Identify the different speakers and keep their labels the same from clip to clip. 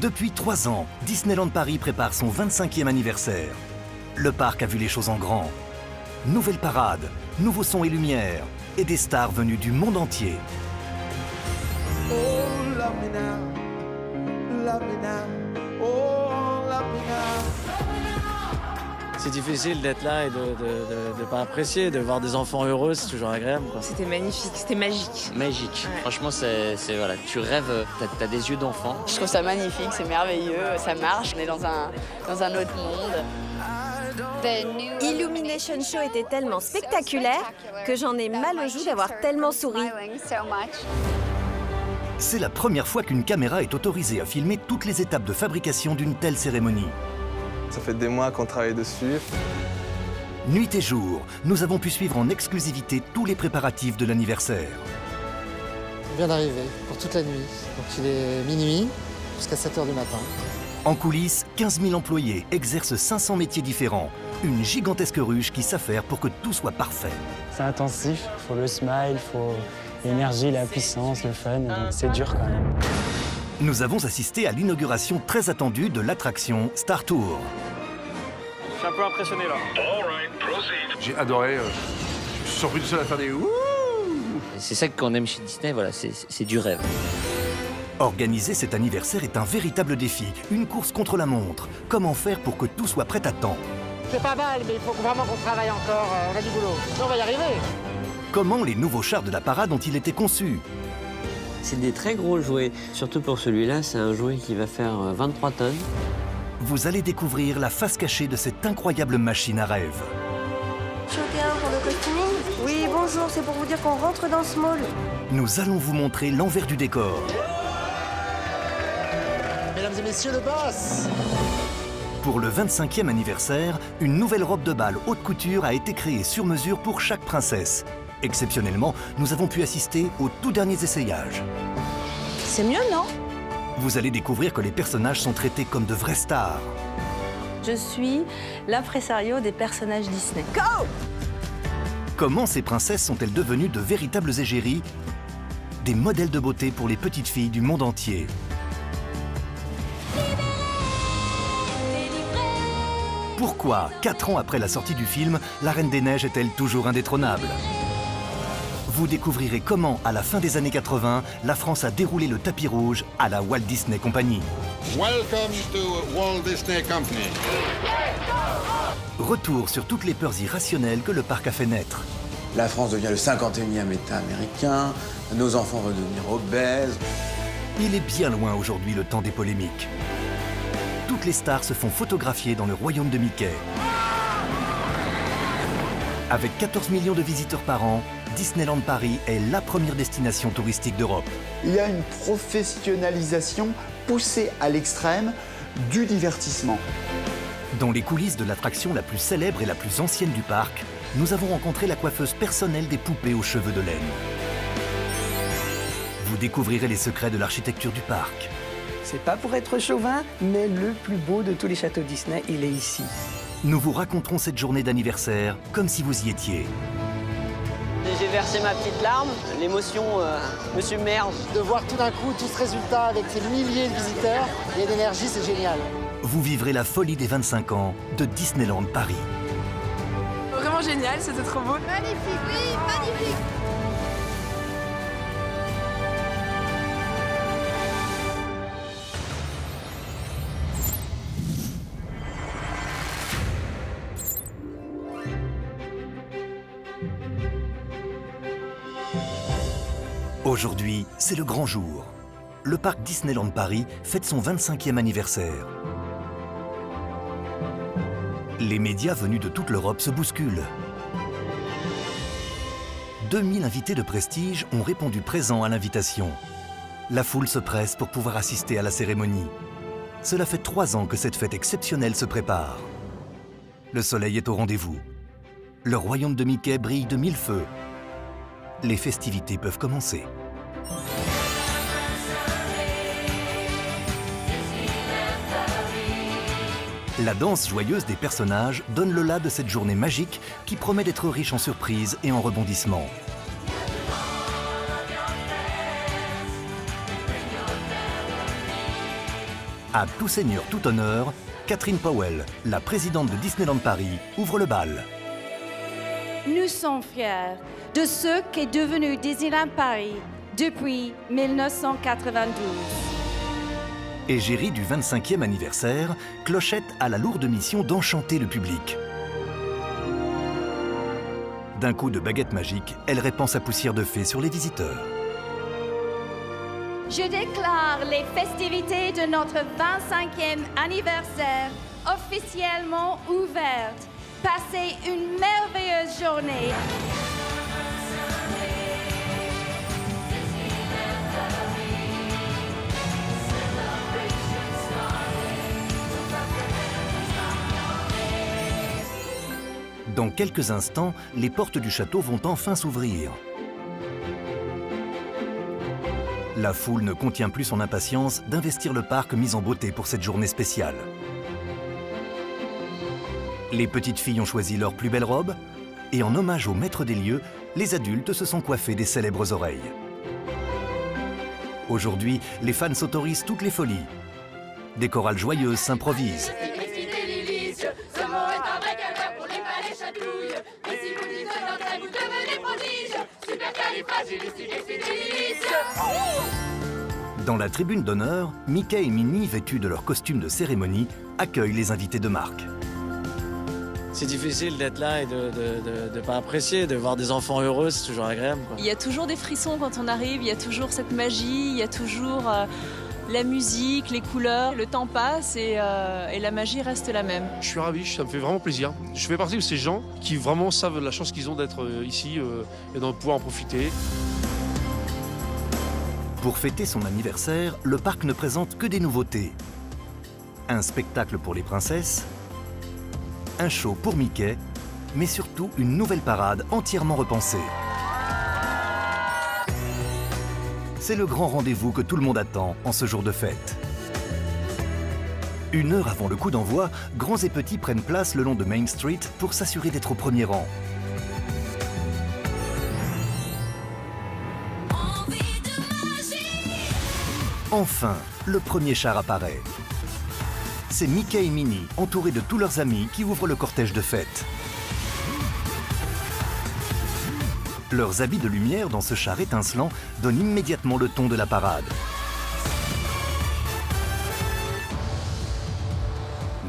Speaker 1: Depuis 3 ans, Disneyland Paris prépare son 25e anniversaire. Le parc a vu les choses en grand. Nouvelle parade, nouveaux sons et lumières, et des stars venues du monde entier.
Speaker 2: Oh, love me now, love me now, oh, love me now.
Speaker 3: C'est difficile d'être là et de ne pas apprécier, de voir des enfants heureux, c'est toujours agréable, quoi.
Speaker 4: C'était magnifique, c'était magique.
Speaker 5: Magique.
Speaker 4: Ouais.
Speaker 5: Franchement, voilà, tu rêves, t'as des yeux d'enfant.
Speaker 6: Je trouve ça magnifique, c'est merveilleux, ça marche, on est dans un autre monde.
Speaker 7: Illumination Show était tellement spectaculaire que j'en ai mal au joue d'avoir tellement souri.
Speaker 1: C'est la première fois qu'une caméra est autorisée à filmer toutes les étapes de fabrication d'une telle cérémonie.
Speaker 8: Ça fait des mois qu'on travaille dessus.
Speaker 1: Nuit et jour, nous avons pu suivre en exclusivité tous les préparatifs de l'anniversaire.
Speaker 9: On vient d'arriver pour toute la nuit. Donc il est minuit jusqu'à 7 h du matin.
Speaker 1: En coulisses, 15 000 employés exercent 500 métiers différents. Une gigantesque ruche qui s'affaire pour que tout soit parfait.
Speaker 10: C'est intensif, il faut le smile, il faut l'énergie, la puissance, le fun. C'est dur quand même.
Speaker 1: Nous avons assisté à l'inauguration très attendue de l'attraction Star Tour.
Speaker 3: Je suis un peu impressionné là.
Speaker 11: J'ai adoré, je suis surpris de seul à faire des ouh.
Speaker 5: C'est ça qu'on aime chez Disney, voilà, c'est du rêve.
Speaker 1: Organiser cet anniversaire est un véritable défi, une course contre la montre. Comment faire pour que tout soit prêt à temps?
Speaker 9: C'est pas mal, mais il faut vraiment qu'on travaille encore. On a du boulot. On va y arriver.
Speaker 1: Comment les nouveaux chars de la parade ont-ils été conçus?
Speaker 12: C'est des très gros jouets. Surtout pour celui-là, c'est un jouet qui va faire 23 tonnes.
Speaker 1: Vous allez découvrir la face cachée de cette incroyable machine à rêve.
Speaker 7: Chopin pour le costuming? Oui, bonjour, c'est pour vous dire qu'on rentre dans ce mall.
Speaker 1: Nous allons vous montrer l'envers du décor.
Speaker 9: Mesdames et messieurs, le boss!
Speaker 1: Pour le 25e anniversaire, une nouvelle robe de bal haute couture a été créée sur mesure pour chaque princesse. Exceptionnellement, nous avons pu assister aux tout derniers essayages.
Speaker 6: C'est mieux, non?
Speaker 1: Vous allez découvrir que les personnages sont traités comme de vraies stars.
Speaker 6: Je suis l'impresario des personnages Disney.
Speaker 7: Go!
Speaker 1: Comment ces princesses sont-elles devenues de véritables égéries, des modèles de beauté pour les petites filles du monde entier? Pourquoi, 4 ans après la sortie du film, la Reine des Neiges est-elle toujours indétrônable? Vous découvrirez comment, à la fin des années 80, la France a déroulé le tapis rouge à la Walt Disney Company.
Speaker 13: Welcome to Walt Disney Company.
Speaker 1: Retour sur toutes les peurs irrationnelles que le parc a fait naître.
Speaker 14: La France devient le 51e État américain, nos enfants vont devenir obèses.
Speaker 1: Il est bien loin aujourd'hui le temps des polémiques. Toutes les stars se font photographier dans le royaume de Mickey. Avec 14 millions de visiteurs par an, Disneyland Paris est la première destination touristique d'Europe.
Speaker 15: Il y a une professionnalisation poussée à l'extrême du divertissement.
Speaker 1: Dans les coulisses de l'attraction la plus célèbre et la plus ancienne du parc, nous avons rencontré la coiffeuse personnelle des poupées aux cheveux de laine. Vous découvrirez les secrets de l'architecture du parc.
Speaker 16: C'est pas pour être chauvin, mais le plus beau de tous les châteaux Disney, il est ici.
Speaker 1: Nous vous raconterons cette journée d'anniversaire comme si vous y étiez.
Speaker 12: J'ai versé ma petite larme, l'émotion me submerge.
Speaker 9: De voir tout d'un coup tout ce résultat avec ces milliers de visiteurs et d'énergie, c'est génial.
Speaker 1: Vous vivrez la folie des 25 ans de Disneyland Paris.
Speaker 4: Vraiment génial, c'était trop beau.
Speaker 7: Magnifique, oui, magnifique.
Speaker 1: Aujourd'hui, c'est le grand jour. Le parc Disneyland Paris fête son 25e anniversaire. Les médias venus de toute l'Europe se bousculent. 2000 invités de prestige ont répondu présents à l'invitation. La foule se presse pour pouvoir assister à la cérémonie. Cela fait 3 ans que cette fête exceptionnelle se prépare. Le soleil est au rendez-vous. Le royaume de Mickey brille de 1000 feux. Les festivités peuvent commencer. La danse joyeuse des personnages donne le là de cette journée magique qui promet d'être riche en surprises et en rebondissements. À tout seigneur, tout honneur, Catherine Powell, la présidente de Disneyland Paris, ouvre le bal.
Speaker 17: Nous sommes fiers de ce qu'est devenu Disneyland Paris depuis 1992.
Speaker 1: Égérie du 25e anniversaire, Clochette a la lourde mission d'enchanter le public. D'un coup de baguette magique, elle répand sa poussière de fée sur les visiteurs.
Speaker 17: Je déclare les festivités de notre 25e anniversaire officiellement ouvertes. Passez une merveilleuse journée.
Speaker 1: Dans quelques instants, les portes du château vont enfin s'ouvrir. La foule ne contient plus son impatience d'investir le parc mis en beauté pour cette journée spéciale. Les petites filles ont choisi leurs plus belles robes et en hommage au maître des lieux, les adultes se sont coiffés des célèbres oreilles. Aujourd'hui, les fans s'autorisent toutes les folies. Des chorales joyeuses s'improvisent. Dans la tribune d'honneur, Mickey et Minnie, vêtus de leur costume de cérémonie, accueillent les invités de marque.
Speaker 3: C'est difficile d'être là et de ne pas apprécier, de voir des enfants heureux, c'est toujours agréable, quoi.
Speaker 18: Il y a toujours des frissons quand on arrive, il y a toujours cette magie, il y a toujours la musique, les couleurs. Le temps passe et la magie reste la même.
Speaker 11: Je suis ravi, ça me fait vraiment plaisir. Je fais partie de ces gens qui vraiment savent la chance qu'ils ont d'être ici et de pouvoir en profiter.
Speaker 1: Pour fêter son anniversaire, le parc ne présente que des nouveautés. Un spectacle pour les princesses, un show pour Mickey, mais surtout une nouvelle parade entièrement repensée. C'est le grand rendez-vous que tout le monde attend en ce jour de fête. 1 heure avant le coup d'envoi, grands et petits prennent place le long de Main Street pour s'assurer d'être au premier rang. Enfin, le premier char apparaît. C'est Mickey et Minnie, entourés de tous leurs amis, qui ouvrent le cortège de fête. Leurs habits de lumière dans ce char étincelant donnent immédiatement le ton de la parade.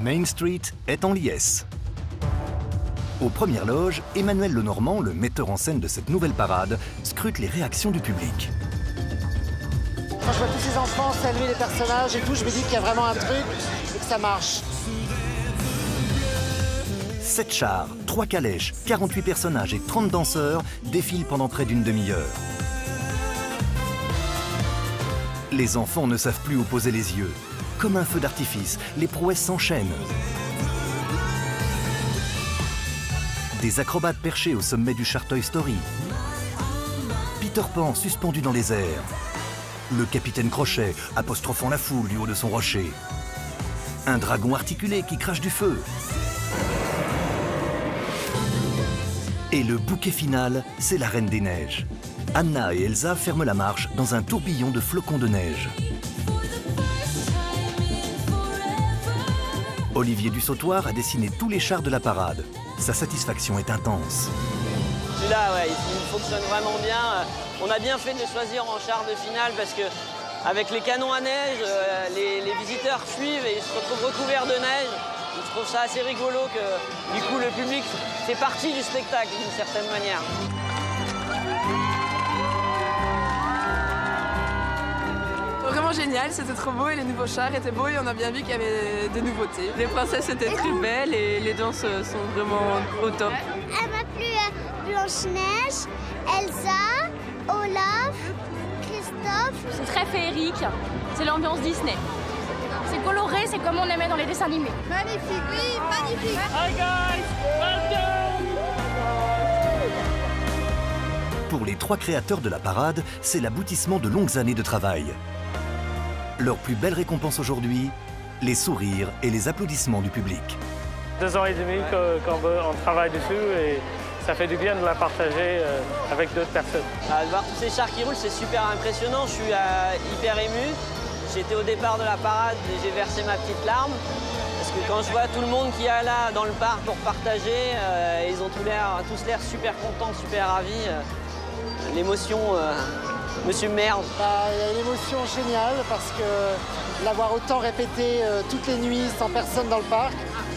Speaker 1: Main Street est en liesse. Aux premières loges, Emmanuel Lenormand, le metteur en scène de cette nouvelle parade, scrute les réactions du public.
Speaker 9: Quand je vois tous ces enfants saluer les personnages et tout, je me dis qu'il y a vraiment un truc et que ça marche.
Speaker 1: 7 chars, 3 calèches, 48 personnages et 30 danseurs défilent pendant près d'une demi-heure. Les enfants ne savent plus où poser les yeux. Comme un feu d'artifice, les prouesses s'enchaînent. Des acrobates perchés au sommet du char Toy Story. Peter Pan suspendu dans les airs. Le capitaine Crochet apostrophant la foule du haut de son rocher. Un dragon articulé qui crache du feu. Et le bouquet final, c'est la Reine des Neiges. Anna et Elsa ferment la marche dans un tourbillon de flocons de neige. Olivier Dussautoir a dessiné tous les chars de la parade. Sa satisfaction est intense.
Speaker 12: Celui-là, ouais, il fonctionne vraiment bien. On a bien fait de le choisir en char de finale parce que avec les canons à neige, les visiteurs suivent et ils se retrouvent recouverts de neige. Je trouve ça assez rigolo que du coup le public fait partie du spectacle d'une certaine manière.
Speaker 4: Vraiment génial, c'était trop beau et les nouveaux chars étaient beaux et on a bien vu qu'il y avait des nouveautés. Les princesses étaient très belles et les danses sont vraiment au top.
Speaker 19: Elle m'a plu Blanche-Neige, Elsa, Olaf, Christophe.
Speaker 20: C'est très féerique, c'est l'ambiance Disney. C'est coloré, c'est comme on aimait dans les dessins animés.
Speaker 19: Magnifique, oui, magnifique.
Speaker 20: Hi guys, welcome.
Speaker 1: Pour les 3 créateurs de la parade, c'est l'aboutissement de longues années de travail. Leur plus belle récompense aujourd'hui, les sourires et les applaudissements du public.
Speaker 10: 2 ans et demi qu'on travaille dessus et ça fait du bien de la partager avec d'autres personnes.
Speaker 12: De voir tous ces chars qui roulent, c'est super impressionnant. Je suis hyper ému. J'étais au départ de la parade et j'ai versé ma petite larme. Parce que quand je vois tout le monde qui est là dans le parc pour partager, ils ont tous l'air super contents, super ravis. L'émotion me submerge.
Speaker 9: Il y a une émotion géniale parce que l'avoir autant répété toutes les nuits sans personne dans le parc,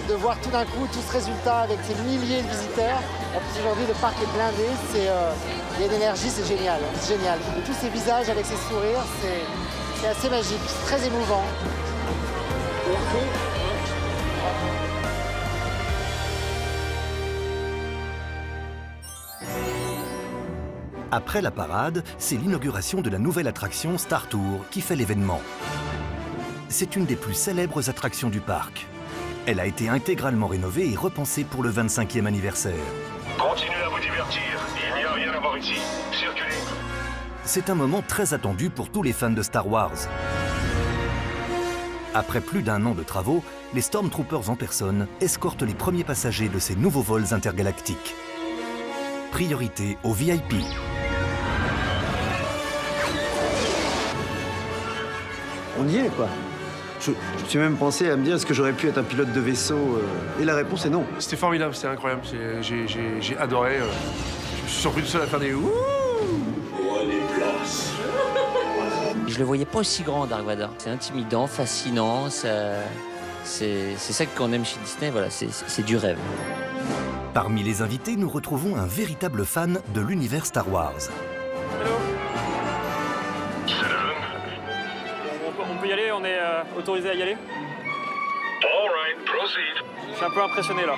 Speaker 9: de voir tout d'un coup tout ce résultat avec ces milliers de visiteurs. En plus aujourd'hui le parc est blindé, il y a une énergie, c'est génial, c'est génial. Et tous ces visages avec ces sourires, c'est assez magique, c'est très émouvant.
Speaker 1: Après la parade, c'est l'inauguration de la nouvelle attraction Star Tour qui fait l'événement. C'est une des plus célèbres attractions du parc. Elle a été intégralement rénovée et repensée pour le 25e anniversaire.
Speaker 21: Continuez à vous divertir, il n'y a rien à voir ici. Circulez.
Speaker 1: C'est un moment très attendu pour tous les fans de Star Wars. Après plus d'1 an de travaux, les Stormtroopers en personne escortent les premiers passagers de ces nouveaux vols intergalactiques. Priorité aux VIP.
Speaker 22: On y est, quoi. Je suis même pensé à me dire, est-ce que j'aurais pu être un pilote de vaisseau Et la réponse est non.
Speaker 11: C'était formidable, c'était incroyable. J'ai adoré. Je me suis surpris tout seul à faire des ouh.
Speaker 5: Je le voyais pas aussi grand, Dark Vador. C'est intimidant, fascinant. C'est ça qu'on aime chez Disney. Voilà, c'est du rêve.
Speaker 1: Parmi les invités, nous retrouvons un véritable fan de l'univers Star Wars.
Speaker 23: On peut y aller, on est autorisé à y aller.
Speaker 21: All right, proceed.
Speaker 23: Je suis un peu impressionné là.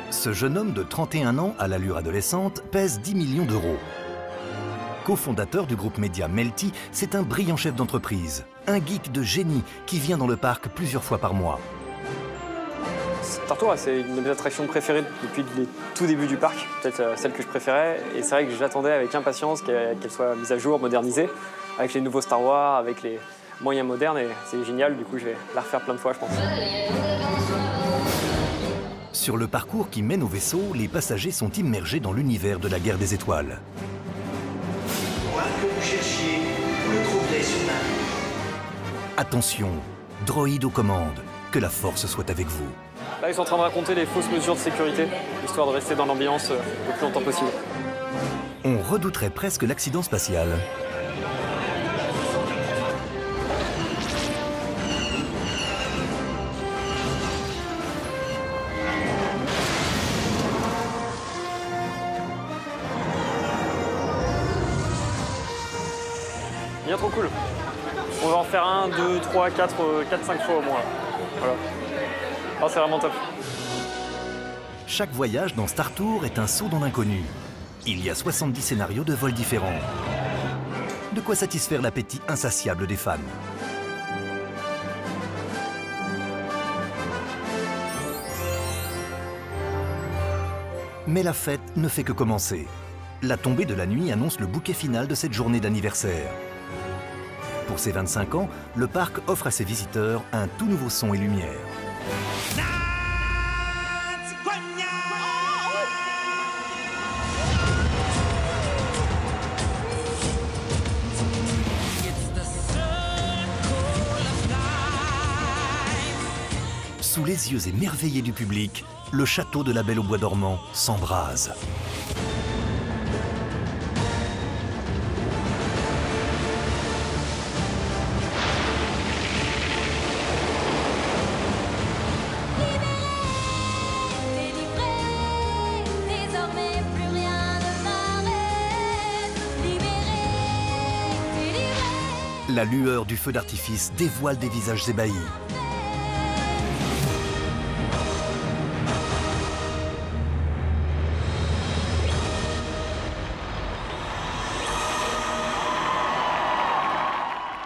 Speaker 1: Ce jeune homme de 31 ans à l'allure adolescente pèse 10 millions d'euros. Co-fondateur du groupe média Melty, c'est un brillant chef d'entreprise, un geek de génie qui vient dans le parc plusieurs fois par mois.
Speaker 23: Star Tour, c'est une de mes attractions préférées depuis le tout début du parc, peut-être celle que je préférais. Et c'est vrai que j'attendais avec impatience qu'elle soit mise à jour, modernisée, avec les nouveaux Star Wars, avec les moyens modernes. Et c'est génial, du coup je vais la refaire plein de fois, je pense.
Speaker 1: Sur le parcours qui mène au vaisseau, les passagers sont immergés dans l'univers de la guerre des étoiles.
Speaker 24: Quoi que vous cherchiez, vous le trouverez sur ma vie.
Speaker 1: Attention, droïde aux commandes, que la force soit avec vous.
Speaker 23: Là, ils sont en train de raconter les fausses mesures de sécurité, histoire de rester dans l'ambiance le plus longtemps possible.
Speaker 1: On redouterait presque l'accident spatial.
Speaker 23: Bien trop cool. On va en faire 1, 2, 3, 4, 5 fois au moins. Voilà. Oh, c'est vraiment top.
Speaker 1: Chaque voyage dans Star Tour est un saut dans l'inconnu. Il y a 70 scénarios de vols différents. De quoi satisfaire l'appétit insatiable des fans. Mais la fête ne fait que commencer. La tombée de la nuit annonce le bouquet final de cette journée d'anniversaire. Pour ses 25 ans, le parc offre à ses visiteurs un tout nouveau son et lumière. Sous les yeux émerveillés du public, le château de la Belle au Bois dormant s'embrase. La lueur du feu d'artifice dévoile des visages ébahis.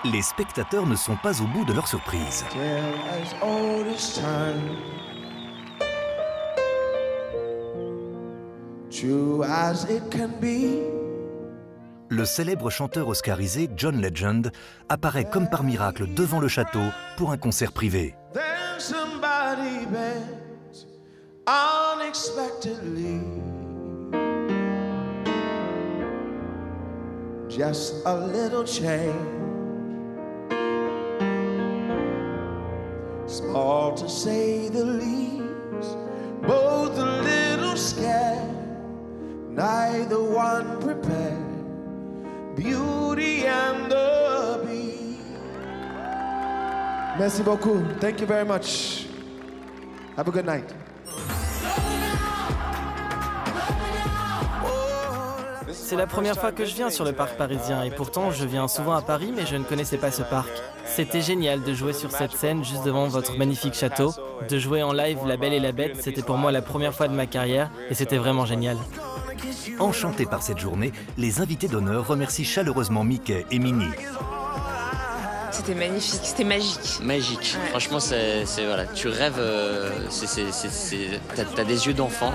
Speaker 1: Les spectateurs ne sont pas au bout de leur surprise. Le célèbre chanteur oscarisé John Legend apparaît comme par miracle devant le château pour un concert privé.
Speaker 2: Just a little change. small to say the least, both a little scared, neither one prepared, Beauty and the Beast. Merci beaucoup. Thank you very much. Have a good night.
Speaker 6: C'est la première fois que je viens sur le parc parisien et pourtant je viens souvent à Paris mais je ne connaissais pas ce parc. C'était génial de jouer sur cette scène juste devant votre magnifique château. De jouer en live La Belle et la Bête, c'était pour moi la première fois de ma carrière et c'était vraiment génial.
Speaker 1: Enchantés par cette journée, les invités d'honneur remercient chaleureusement Mickey et Minnie.
Speaker 8: C'était magnifique, c'était magique.
Speaker 5: Magique. Ouais. Franchement, voilà, tu rêves, t'as des yeux d'enfant.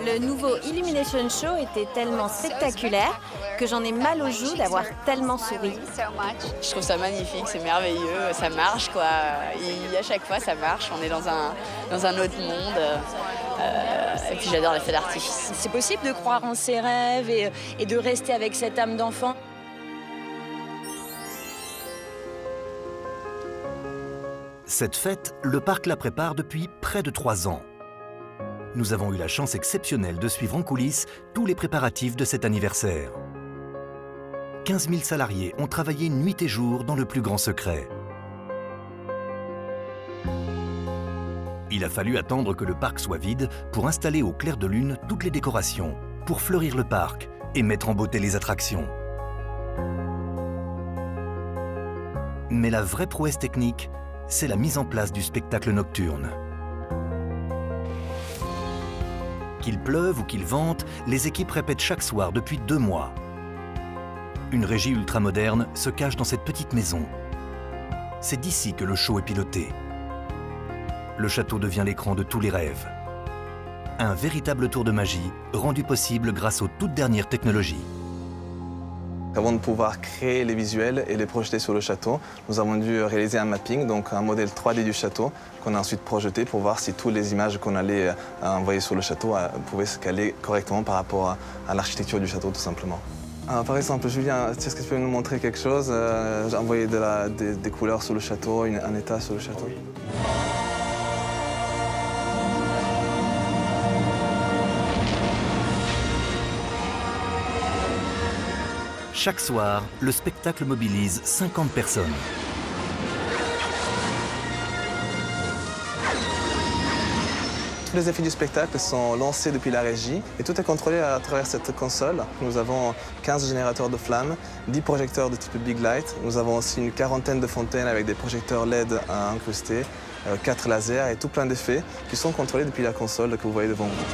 Speaker 13: Le nouveau Illumination Show était tellement spectaculaire que j'en ai mal aux joues d'avoir tellement souri.
Speaker 14: Je trouve ça magnifique, c'est merveilleux, ça marche quoi. À chaque fois ça marche, on est dans un autre monde. Et puis j'adore les feux d'artifice.
Speaker 8: C'est possible de croire en ses rêves et de rester avec cette âme d'enfant.
Speaker 1: Cette fête, le parc la prépare depuis près de 3 ans. Nous avons eu la chance exceptionnelle de suivre en coulisses tous les préparatifs de cet anniversaire. 15 000 salariés ont travaillé nuit et jour dans le plus grand secret. Il a fallu attendre que le parc soit vide pour installer au clair de lune toutes les décorations, pour fleurir le parc et mettre en beauté les attractions. Mais la vraie prouesse technique, c'est la mise en place du spectacle nocturne. Qu'il pleuve ou qu'il vente, les équipes répètent chaque soir depuis 2 mois. Une régie ultramoderne se cache dans cette petite maison. C'est d'ici que le show est piloté. Le château devient l'écran de tous les rêves. Un véritable tour de magie, rendu possible grâce aux toutes dernières technologies.
Speaker 25: Avant de pouvoir créer les visuels et les projeter sur le château, nous avons dû réaliser un mapping, donc un modèle 3D du château, qu'on a ensuite projeté pour voir si toutes les images qu'on allait envoyer sur le château pouvaient se caler correctement par rapport à l'architecture du château, tout simplement. Par exemple, Julien, est-ce que tu peux nous montrer quelque chose? J'ai envoyé des couleurs sur le château, un état sur le château.
Speaker 1: Chaque soir, le spectacle mobilise 50 personnes.
Speaker 25: Tous les effets du spectacle sont lancés depuis la régie et tout est contrôlé à travers cette console. Nous avons 15 générateurs de flammes, 10 projecteurs de type Big Light. Nous avons aussi une quarantaine de fontaines avec des projecteurs LED incrustés, 4 lasers et tout plein d'effets qui sont contrôlés depuis la console que vous voyez devant vous.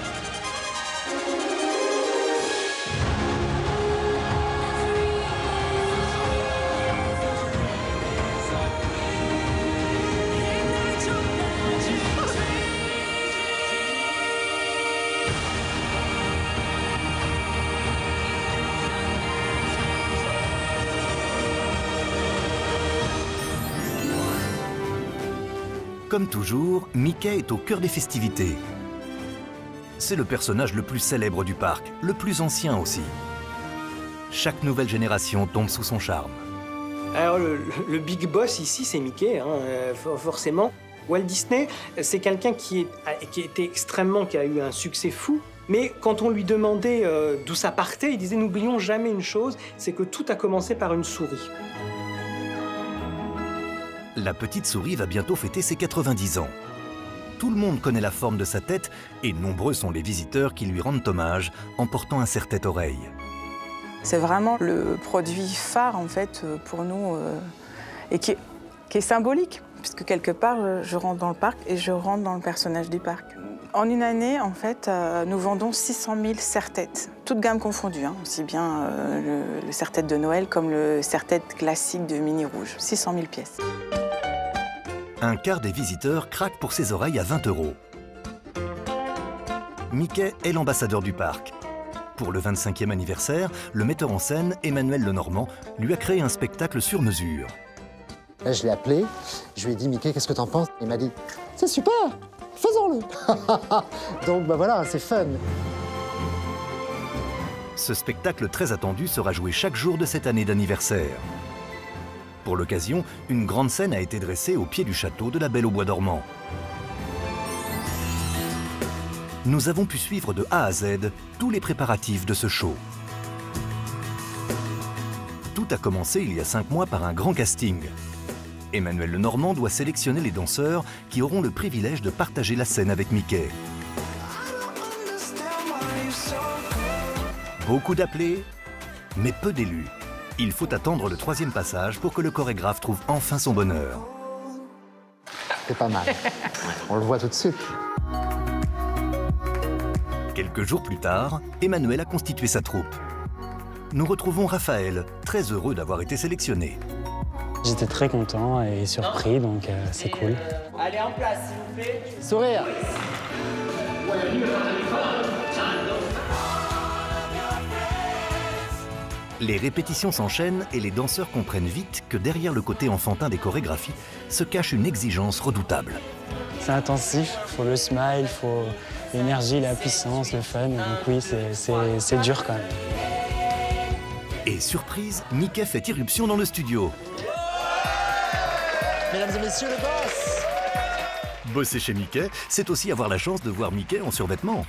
Speaker 1: Comme toujours, Mickey est au cœur des festivités. C'est le personnage le plus célèbre du parc, le plus ancien aussi. Chaque nouvelle génération tombe sous son charme.
Speaker 16: Alors le big boss ici, c'est Mickey, forcément. Walt Disney, c'est quelqu'un qui a eu un succès fou. Mais quand on lui demandait d'où ça partait, il disait « N'oublions jamais une chose, c'est que tout a commencé par une souris ».
Speaker 1: La petite souris va bientôt fêter ses 90 ans. Tout le monde connaît la forme de sa tête et nombreux sont les visiteurs qui lui rendent hommage en portant un serre-tête-oreille.
Speaker 26: C'est vraiment le produit phare en fait pour nous et qui est symbolique puisque quelque part je rentre dans le parc et je rentre dans le personnage du parc. En une année en fait nous vendons 600 000 serre-têtes, toutes gammes confondues, aussi bien le serre-tête de Noël comme le serre-tête classique de Minnie Rouge, 600 000 pièces.
Speaker 1: Un quart des visiteurs craque pour ses oreilles à 20 €. Mickey est l'ambassadeur du parc. Pour le 25e anniversaire, le metteur en scène, Emmanuel Lenormand, lui a créé un spectacle sur mesure.
Speaker 9: Là, je l'ai appelé, je lui ai dit « Mickey, qu'est-ce que t'en penses ?» Il m'a dit « C'est super, faisons-le !» Donc voilà, c'est fun.
Speaker 1: Ce spectacle très attendu sera joué chaque jour de cette année d'anniversaire. Pour l'occasion, une grande scène a été dressée au pied du château de la Belle au Bois dormant. Nous avons pu suivre de A à Z tous les préparatifs de ce show. Tout a commencé il y a 5 mois par un grand casting. Emmanuel Lenormand doit sélectionner les danseurs qui auront le privilège de partager la scène avec Mickey. Beaucoup d'appelés, mais peu d'élus. Il faut attendre le 3e passage pour que le chorégraphe trouve enfin son bonheur.
Speaker 9: C'est pas mal. On le voit tout de suite.
Speaker 1: Quelques jours plus tard, Emmanuel a constitué sa troupe. Nous retrouvons Raphaël, très heureux d'avoir été sélectionné.
Speaker 10: J'étais très content et surpris, donc c'est cool.
Speaker 12: Allez en place, s'il vous plaît.
Speaker 9: Sourire.
Speaker 1: Les répétitions s'enchaînent et les danseurs comprennent vite que derrière le côté enfantin des chorégraphies se cache une exigence redoutable.
Speaker 10: C'est intensif, il faut le smile, il faut l'énergie, la puissance, le fun. Donc oui, c'est dur quand même.
Speaker 1: Et surprise, Mickey fait irruption dans le studio.
Speaker 9: Mesdames et messieurs, le boss!
Speaker 1: Bosser chez Mickey, c'est aussi avoir la chance de voir Mickey en survêtement.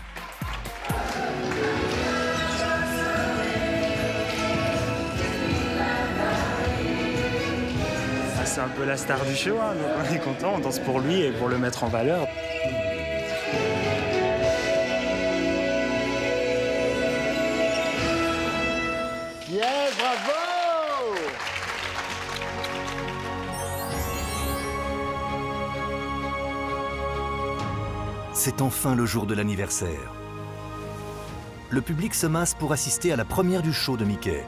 Speaker 10: C'est un peu la star du show, hein, donc on est content, on danse pour lui et pour le mettre en valeur.
Speaker 9: Yeah, bravo!
Speaker 1: C'est enfin le jour de l'anniversaire. Le public se masse pour assister à la première du show de Mickey.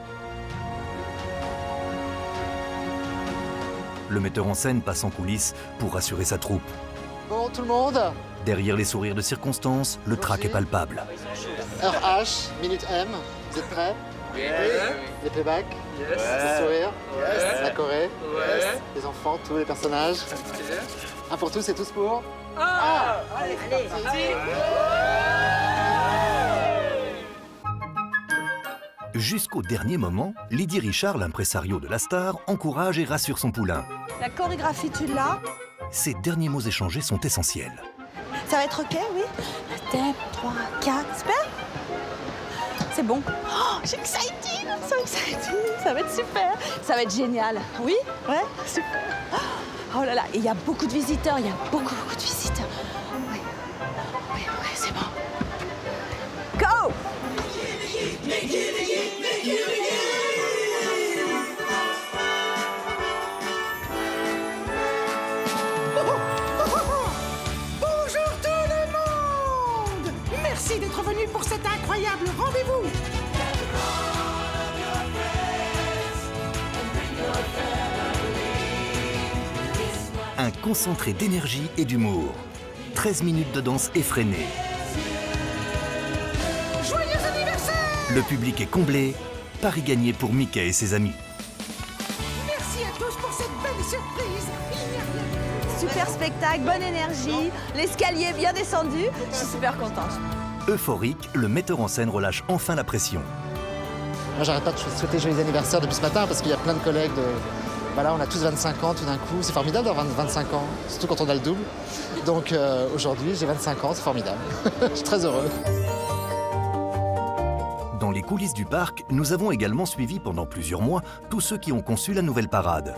Speaker 1: Le metteur en scène passe en coulisses pour rassurer sa troupe.
Speaker 9: Bon, tout le monde?
Speaker 1: Derrière les sourires de circonstance, le trac est palpable.
Speaker 9: Heure H, minute M, vous êtes prêts? Oui. Les playbacks? Yes. Les sourires? Yes. La choré? Yes. Les enfants, tous les personnages? Un pour tous et tous pour? Ah! Allez, allez.
Speaker 1: Jusqu'au dernier moment, Lydie Richard, l'impresario de la star, encourage et rassure son poulain.
Speaker 3: La chorégraphie, tu l'as?
Speaker 1: Ces derniers mots échangés sont essentiels.
Speaker 3: Ça va être OK, oui? Step, 3, 4, super? C'est bon. Oh, j'ai excited, so excited. Ça va être super. Ça va être génial. Oui? Ouais, super. Oh là là, et il y a beaucoup de visiteurs, il y a beaucoup de visiteurs. Oui, oui, oui, c'est bon. Go!
Speaker 4: Bonjour tout le monde! Merci d'être venu pour cet incroyable rendez-vous.
Speaker 1: Un concentré d'énergie et d'humour. 13 minutes de danse effrénée.
Speaker 4: Joyeux anniversaire!
Speaker 1: Le public est comblé. Pari gagné pour Mickey et ses amis.
Speaker 4: Merci à tous pour cette belle surprise.
Speaker 3: Super spectacle, bonne énergie, l'escalier bien descendu. Je suis super contente.
Speaker 1: Euphorique, le metteur en scène relâche enfin la pression.
Speaker 9: Moi, j'arrête pas de souhaiter joyeux anniversaire depuis ce matin parce qu'il y a plein de collègues de... Voilà, on a tous 25 ans tout d'un coup. C'est formidable d'avoir 25 ans, surtout quand on a le double. Donc aujourd'hui, j'ai 25 ans, c'est formidable. Je suis très heureux.
Speaker 1: Dans les coulisses du parc, nous avons également suivi pendant plusieurs mois tous ceux qui ont conçu la nouvelle parade.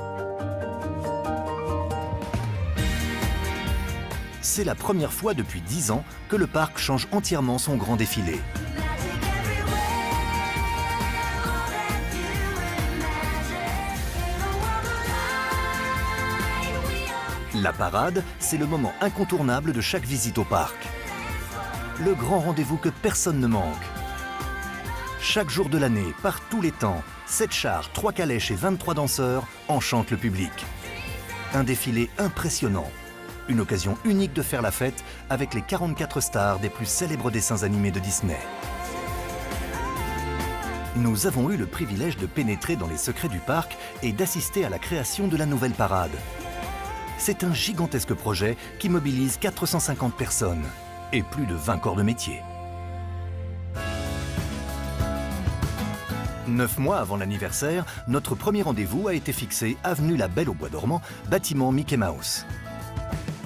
Speaker 1: C'est la première fois depuis 10 ans que le parc change entièrement son grand défilé. La parade, c'est le moment incontournable de chaque visite au parc. Le grand rendez-vous que personne ne manque. Chaque jour de l'année, par tous les temps, 7 chars, 3 calèches et 23 danseurs enchantent le public. Un défilé impressionnant. Une occasion unique de faire la fête avec les 44 stars des plus célèbres dessins animés de Disney. Nous avons eu le privilège de pénétrer dans les secrets du parc et d'assister à la création de la nouvelle parade. C'est un gigantesque projet qui mobilise 450 personnes et plus de 20 corps de métier. 9 mois avant l'anniversaire, notre premier rendez-vous a été fixé avenue La Belle au Bois dormant, bâtiment Mickey Mouse.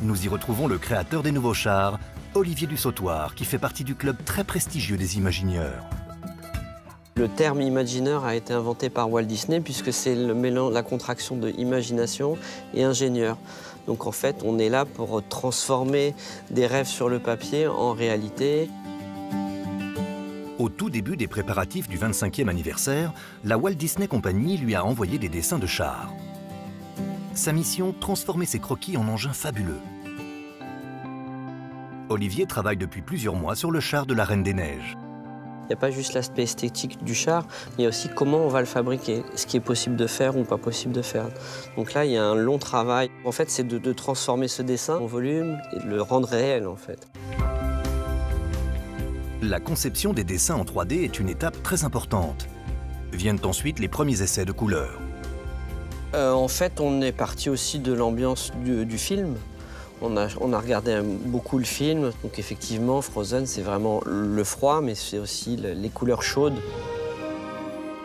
Speaker 1: Nous y retrouvons le créateur des nouveaux chars, Olivier Dussautoir, qui fait partie du club très prestigieux des Imagineers.
Speaker 12: Le terme Imagineur a été inventé par Walt Disney puisque c'est le mélange, la contraction de imagination et ingénieur. Donc en fait, on est là pour transformer des rêves sur le papier en réalité.
Speaker 1: Au tout début des préparatifs du 25e anniversaire, la Walt Disney Company lui a envoyé des dessins de chars. Sa mission, transformer ses croquis en engins fabuleux. Olivier travaille depuis plusieurs mois sur le char de la Reine des Neiges.
Speaker 12: Il n'y a pas juste l'aspect esthétique du char, mais il y a aussi comment on va le fabriquer, ce qui est possible de faire ou pas possible de faire. Donc là, il y a un long travail. En fait, c'est de transformer ce dessin en volume et de le rendre réel, en fait.
Speaker 1: La conception des dessins en 3D est une étape très importante. Viennent ensuite les premiers essais de couleurs.
Speaker 12: En fait, on est parti aussi de l'ambiance du film. On a regardé beaucoup le film, donc effectivement, Frozen, c'est vraiment le froid, mais c'est aussi les couleurs chaudes.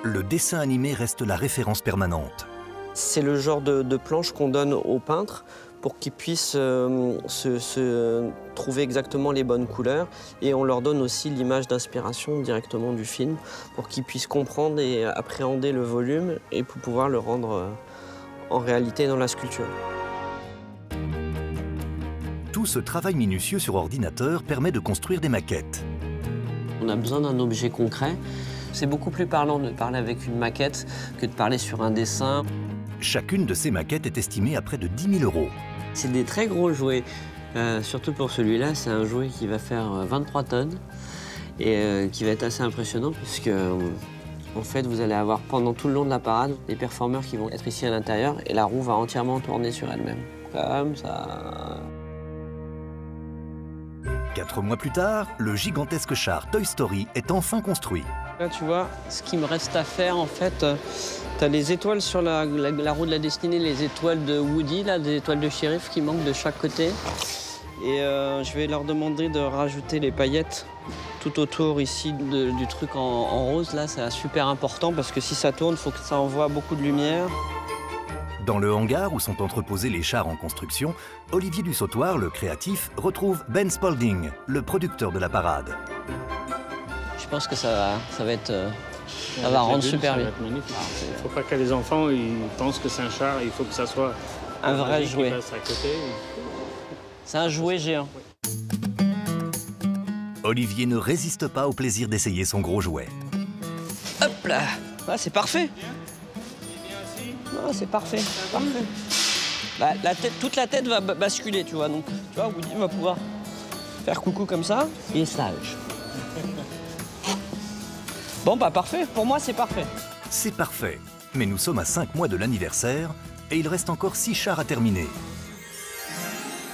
Speaker 1: Le dessin animé reste la référence permanente.
Speaker 12: C'est le genre de planche qu'on donne aux peintres pour qu'ils puissent trouver exactement les bonnes couleurs. Et on leur donne aussi l'image d'inspiration directement du film pour qu'ils puissent comprendre et appréhender le volume et pour pouvoir le rendre en réalité dans la sculpture.
Speaker 1: Tout ce travail minutieux sur ordinateur permet de construire des maquettes.
Speaker 12: On a besoin d'un objet concret. C'est beaucoup plus parlant de parler avec une maquette que de parler sur un dessin.
Speaker 1: Chacune de ces maquettes est estimée à près de 10 000 €.
Speaker 12: C'est des très gros jouets. Surtout pour celui-là, c'est un jouet qui va faire 23 tonnes et qui va être assez impressionnant puisque en fait, vous allez avoir pendant tout le long de la parade des performeurs qui vont être ici à l'intérieur et la roue va entièrement tourner sur elle-même. Comme ça.
Speaker 1: 4 mois plus tard, le gigantesque char Toy Story est enfin construit.
Speaker 12: Là, tu vois, ce qu'il me reste à faire, en fait, tu as les étoiles sur la roue de la destinée, les étoiles de Woody, là, des étoiles de shérif qui manquent de chaque côté. Et je vais leur demander de rajouter les paillettes tout autour ici du truc en rose. Là, c'est super important parce que si ça tourne, il faut que ça envoie beaucoup de lumière.
Speaker 1: Dans le hangar où sont entreposés les chars en construction, Olivier Dussautoir, le créatif, retrouve Ben Spalding, le producteur de la parade.
Speaker 12: Je pense que ça va rendre super bien.
Speaker 7: Il ne faut pas que les enfants ils pensent que c'est un char, il faut que ça soit
Speaker 12: un vrai jouet. C'est un jouet géant.
Speaker 1: Olivier ne résiste pas au plaisir d'essayer son gros jouet.
Speaker 12: Hop là, ah, c'est parfait. Ah, c'est parfait, parfait. Bah, toute la tête va basculer, tu vois. Donc, tu vois, Woody va pouvoir faire coucou comme ça. Il est sage. Bon, bah parfait. Pour moi, c'est parfait.
Speaker 1: C'est parfait. Mais nous sommes à 5 mois de l'anniversaire et il reste encore 6 chars à terminer.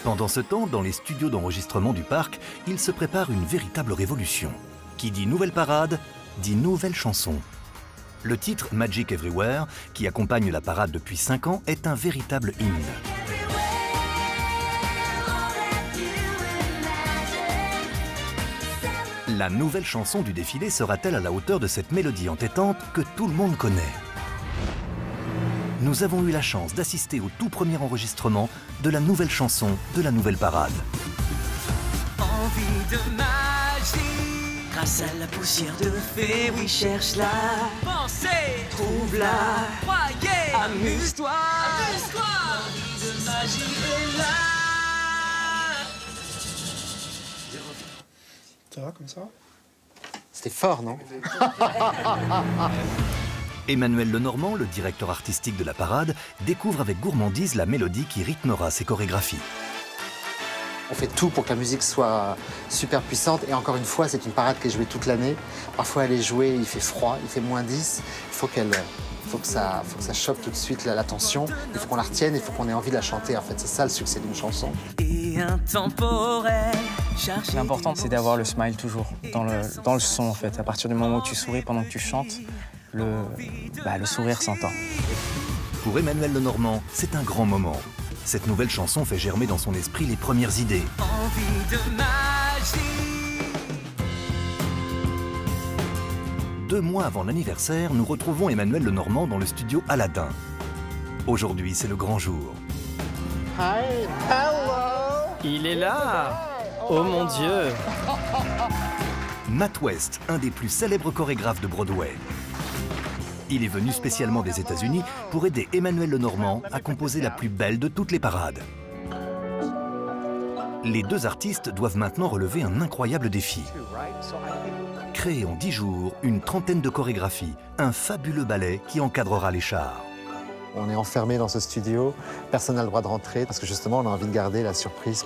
Speaker 1: Pendant ce temps, dans les studios d'enregistrement du parc, il se prépare une véritable révolution. Qui dit nouvelle parade, dit nouvelle chanson. Le titre Magic Everywhere, qui accompagne la parade depuis 5 ans, est un véritable hymne. La nouvelle chanson du défilé sera-t-elle à la hauteur de cette mélodie entêtante que tout le monde connaît? Nous avons eu la chance d'assister au tout premier enregistrement de la nouvelle chanson de la nouvelle parade.
Speaker 4: Envie de magie, grâce à la poussière de fée, oui, cherche-la. Pensez, trouve-la, croyez, amuse-toi. Amuse-toi. Envie de magie est là.
Speaker 2: Ça va comme ça?
Speaker 9: C'était fort, non?
Speaker 1: Emmanuel Lenormand, le directeur artistique de la parade, découvre avec gourmandise la mélodie qui rythmera ses chorégraphies.
Speaker 9: On fait tout pour que la musique soit super puissante. Et encore une fois, c'est une parade qui est jouée toute l'année. Parfois, elle est jouée, il fait froid, il fait -10. Il faut que ça chope tout de suite l'attention. Il faut qu'on la retienne, il faut qu'on ait envie de la chanter. En fait, c'est ça le succès d'une chanson.
Speaker 4: Et intemporel.
Speaker 10: L'important, c'est d'avoir le smile toujours, dans le son, en fait. À partir du moment où tu souris pendant que tu chantes, le sourire s'entend.
Speaker 1: Pour Emmanuel Lenormand, c'est un grand moment. Cette nouvelle chanson fait germer dans son esprit les premières idées.
Speaker 4: Envie de magie.
Speaker 1: 2 mois avant l'anniversaire, nous retrouvons Emmanuel Lenormand dans le studio Aladdin. Aujourd'hui, c'est le grand jour.
Speaker 9: Hi, hello.
Speaker 6: Il est là! Oh mon Dieu!
Speaker 1: Matt West, un des plus célèbres chorégraphes de Broadway. Il est venu spécialement des États-Unis pour aider Emmanuel Lenormand à composer la plus belle de toutes les parades. Les deux artistes doivent maintenant relever un incroyable défi. Créer en 10 jours une trentaine de chorégraphies, un fabuleux ballet qui encadrera les chars.
Speaker 9: On est enfermé dans ce studio, personne n'a le droit de rentrer parce que justement on a envie de garder la surprise.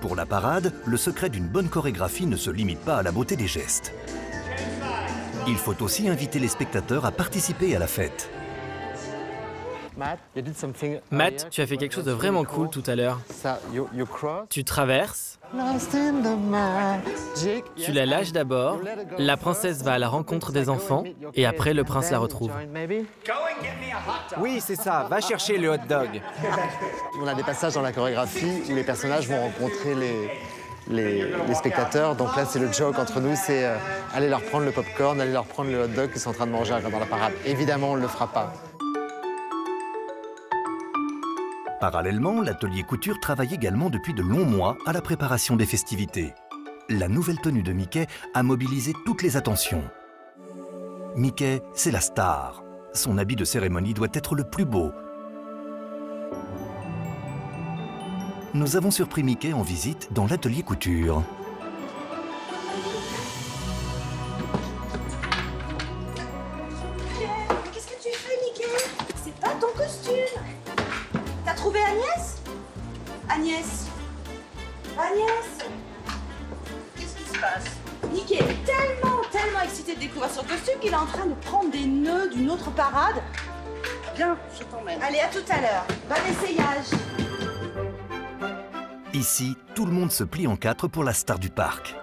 Speaker 1: Pour la parade, le secret d'une bonne chorégraphie ne se limite pas à la beauté des gestes. Il faut aussi inviter les spectateurs à participer à la fête.
Speaker 6: Matt, tu as fait quelque chose de vraiment cool tout à l'heure. Tu traverses, tu la lâches d'abord, la princesse va à la rencontre des enfants et après le prince la retrouve.
Speaker 15: Oui, c'est ça, va chercher le hot dog.
Speaker 9: On a des passages dans la chorégraphie où les personnages vont rencontrer les spectateurs. Donc là, c'est le joke entre nous, c'est aller leur prendre le popcorn, aller leur prendre le hot dog qu'ils sont en train de manger dans la parade. Évidemment, on ne le fera pas.
Speaker 1: Parallèlement, l'atelier couture travaille également depuis de longs mois à la préparation des festivités. La nouvelle tenue de Mickey a mobilisé toutes les attentions. Mickey, c'est la star. Son habit de cérémonie doit être le plus beau. Nous avons surpris Mickey en visite dans l'atelier couture.
Speaker 3: Qu'est-ce que tu fais, Mickey? C'est pas ton costume. T'as trouvé Agnès? Agnès? Agnès? Qu'est-ce qui se passe? Mickey est tellement excité de découvrir son costume qu'il est en train de prendre des nœuds d'une autre parade. Bien, je t'emmène. Allez, à tout à l'heure. Bon essayage.
Speaker 1: Ici, tout le monde se plie en 4 pour la star du parc.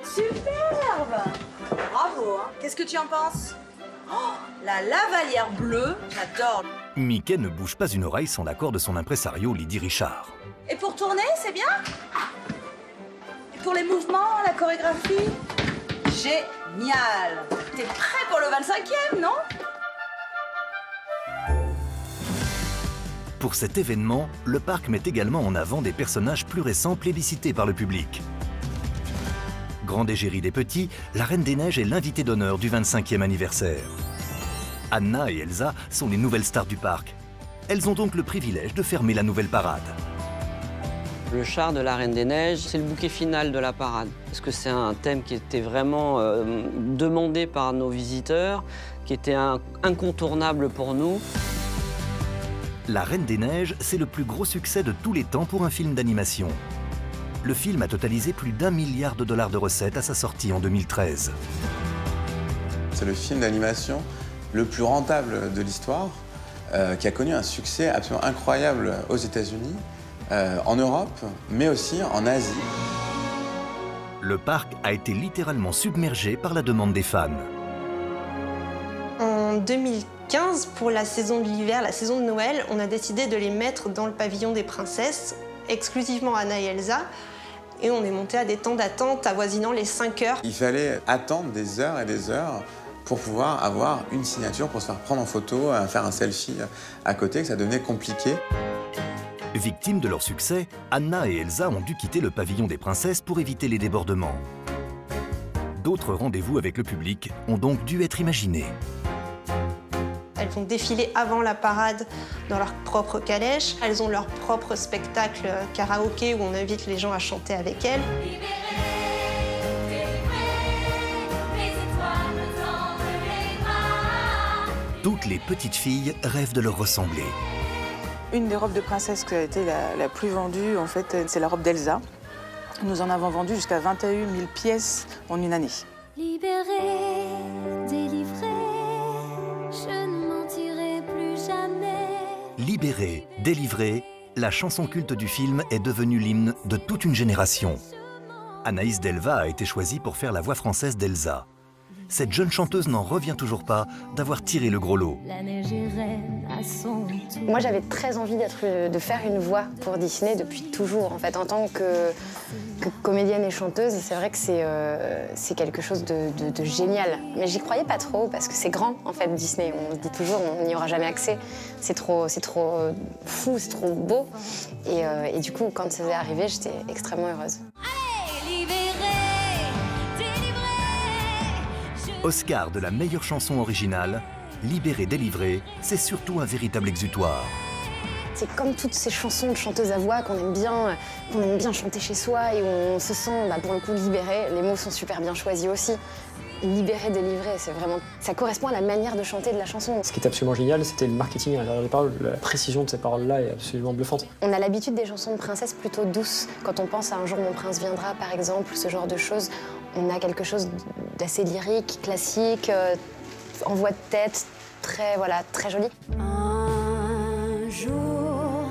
Speaker 3: Superbe! Bravo, hein. Qu'est-ce que tu en penses? Oh, la lavalière bleue, j'adore.
Speaker 1: Mickey ne bouge pas une oreille sans l'accord de son impresario Lydie Richard.
Speaker 3: Et pour tourner, c'est bien? Et pour les mouvements, la chorégraphie? Génial! T'es prêt pour le 25e, non?
Speaker 1: Pour cet événement, le parc met également en avant des personnages plus récents plébiscités par le public. Grande égérie des petits, la Reine des Neiges est l'invitée d'honneur du 25e anniversaire. Anna et Elsa sont les nouvelles stars du parc. Elles ont donc le privilège de fermer la nouvelle parade.
Speaker 12: Le char de la Reine des Neiges, c'est le bouquet final de la parade. Parce que c'est un thème qui était vraiment demandé par nos visiteurs, qui était incontournable pour nous.
Speaker 1: La Reine des Neiges, c'est le plus gros succès de tous les temps pour un film d'animation. Le film a totalisé plus d'1 milliard de dollars de recettes à sa sortie en 2013.
Speaker 17: C'est le film d'animation le plus rentable de l'histoire, qui a connu un succès absolument incroyable aux États-Unis, en Europe, mais aussi en Asie.
Speaker 1: Le parc a été littéralement submergé par la demande des fans.
Speaker 18: En 2015, pour la saison de l'hiver, la saison de Noël, on a décidé de les mettre dans le pavillon des princesses, exclusivement Anna et Elsa, et on est monté à des temps d'attente avoisinant les 5 heures.
Speaker 17: Il fallait attendre des heures et des heures pour pouvoir avoir une signature, pour se faire prendre en photo, faire un selfie à côté, que ça devenait compliqué.
Speaker 1: Victimes de leur succès, Anna et Elsa ont dû quitter le pavillon des princesses pour éviter les débordements. D'autres rendez-vous avec le public ont donc dû être imaginés.
Speaker 18: Elles vont défiler avant la parade dans leur propre calèche. Elles ont leur propre spectacle karaoké où on invite les gens à chanter avec elles.
Speaker 1: Toutes les petites filles rêvent de leur ressembler.
Speaker 26: Une des robes de princesse qui a été la plus vendue, en fait, c'est la robe d'Elsa. Nous en avons vendu jusqu'à 21 000 pièces en une année.
Speaker 19: Libérée, délivrée, je ne mentirai plus jamais.
Speaker 1: Libérée, délivrée, la chanson culte du film est devenue l'hymne de toute une génération. Anaïs Delva a été choisie pour faire la voix française d'Elsa. Cette jeune chanteuse n'en revient toujours pas d'avoir tiré le gros lot.
Speaker 19: La neige est reine, à son tour.
Speaker 11: Moi, j'avais très envie de faire une voix pour Disney depuis toujours, en fait, en tant que comédienne et chanteuse. C'est vrai que c'est quelque chose de génial. Mais j'y croyais pas trop, parce que c'est grand, en fait, Disney. On se dit toujours, on n'y aura jamais accès. C'est trop fou, c'est trop beau. Et du coup, quand ça est arrivé, j'étais extrêmement heureuse.
Speaker 1: Oscar de la meilleure chanson originale, Libérée, délivrée, c'est surtout un véritable exutoire.
Speaker 11: C'est comme toutes ces chansons de chanteuses à voix qu'on aime bien chanter chez soi et où on se sent, pour le coup, libéré. Les mots sont super bien choisis aussi. Libéré, délivré, c'est vraiment, ça correspond à la manière de chanter de la chanson.
Speaker 20: Ce qui est absolument génial, c'était le marketing à l'intérieur des paroles. La précision de ces paroles-là est absolument bluffante.
Speaker 11: On a l'habitude des chansons de princesse plutôt douces. Quand on pense à Un jour mon prince viendra, par exemple, ce genre de choses, on a quelque chose d'assez lyrique, classique, en voix de tête, très joli.
Speaker 19: Un jour,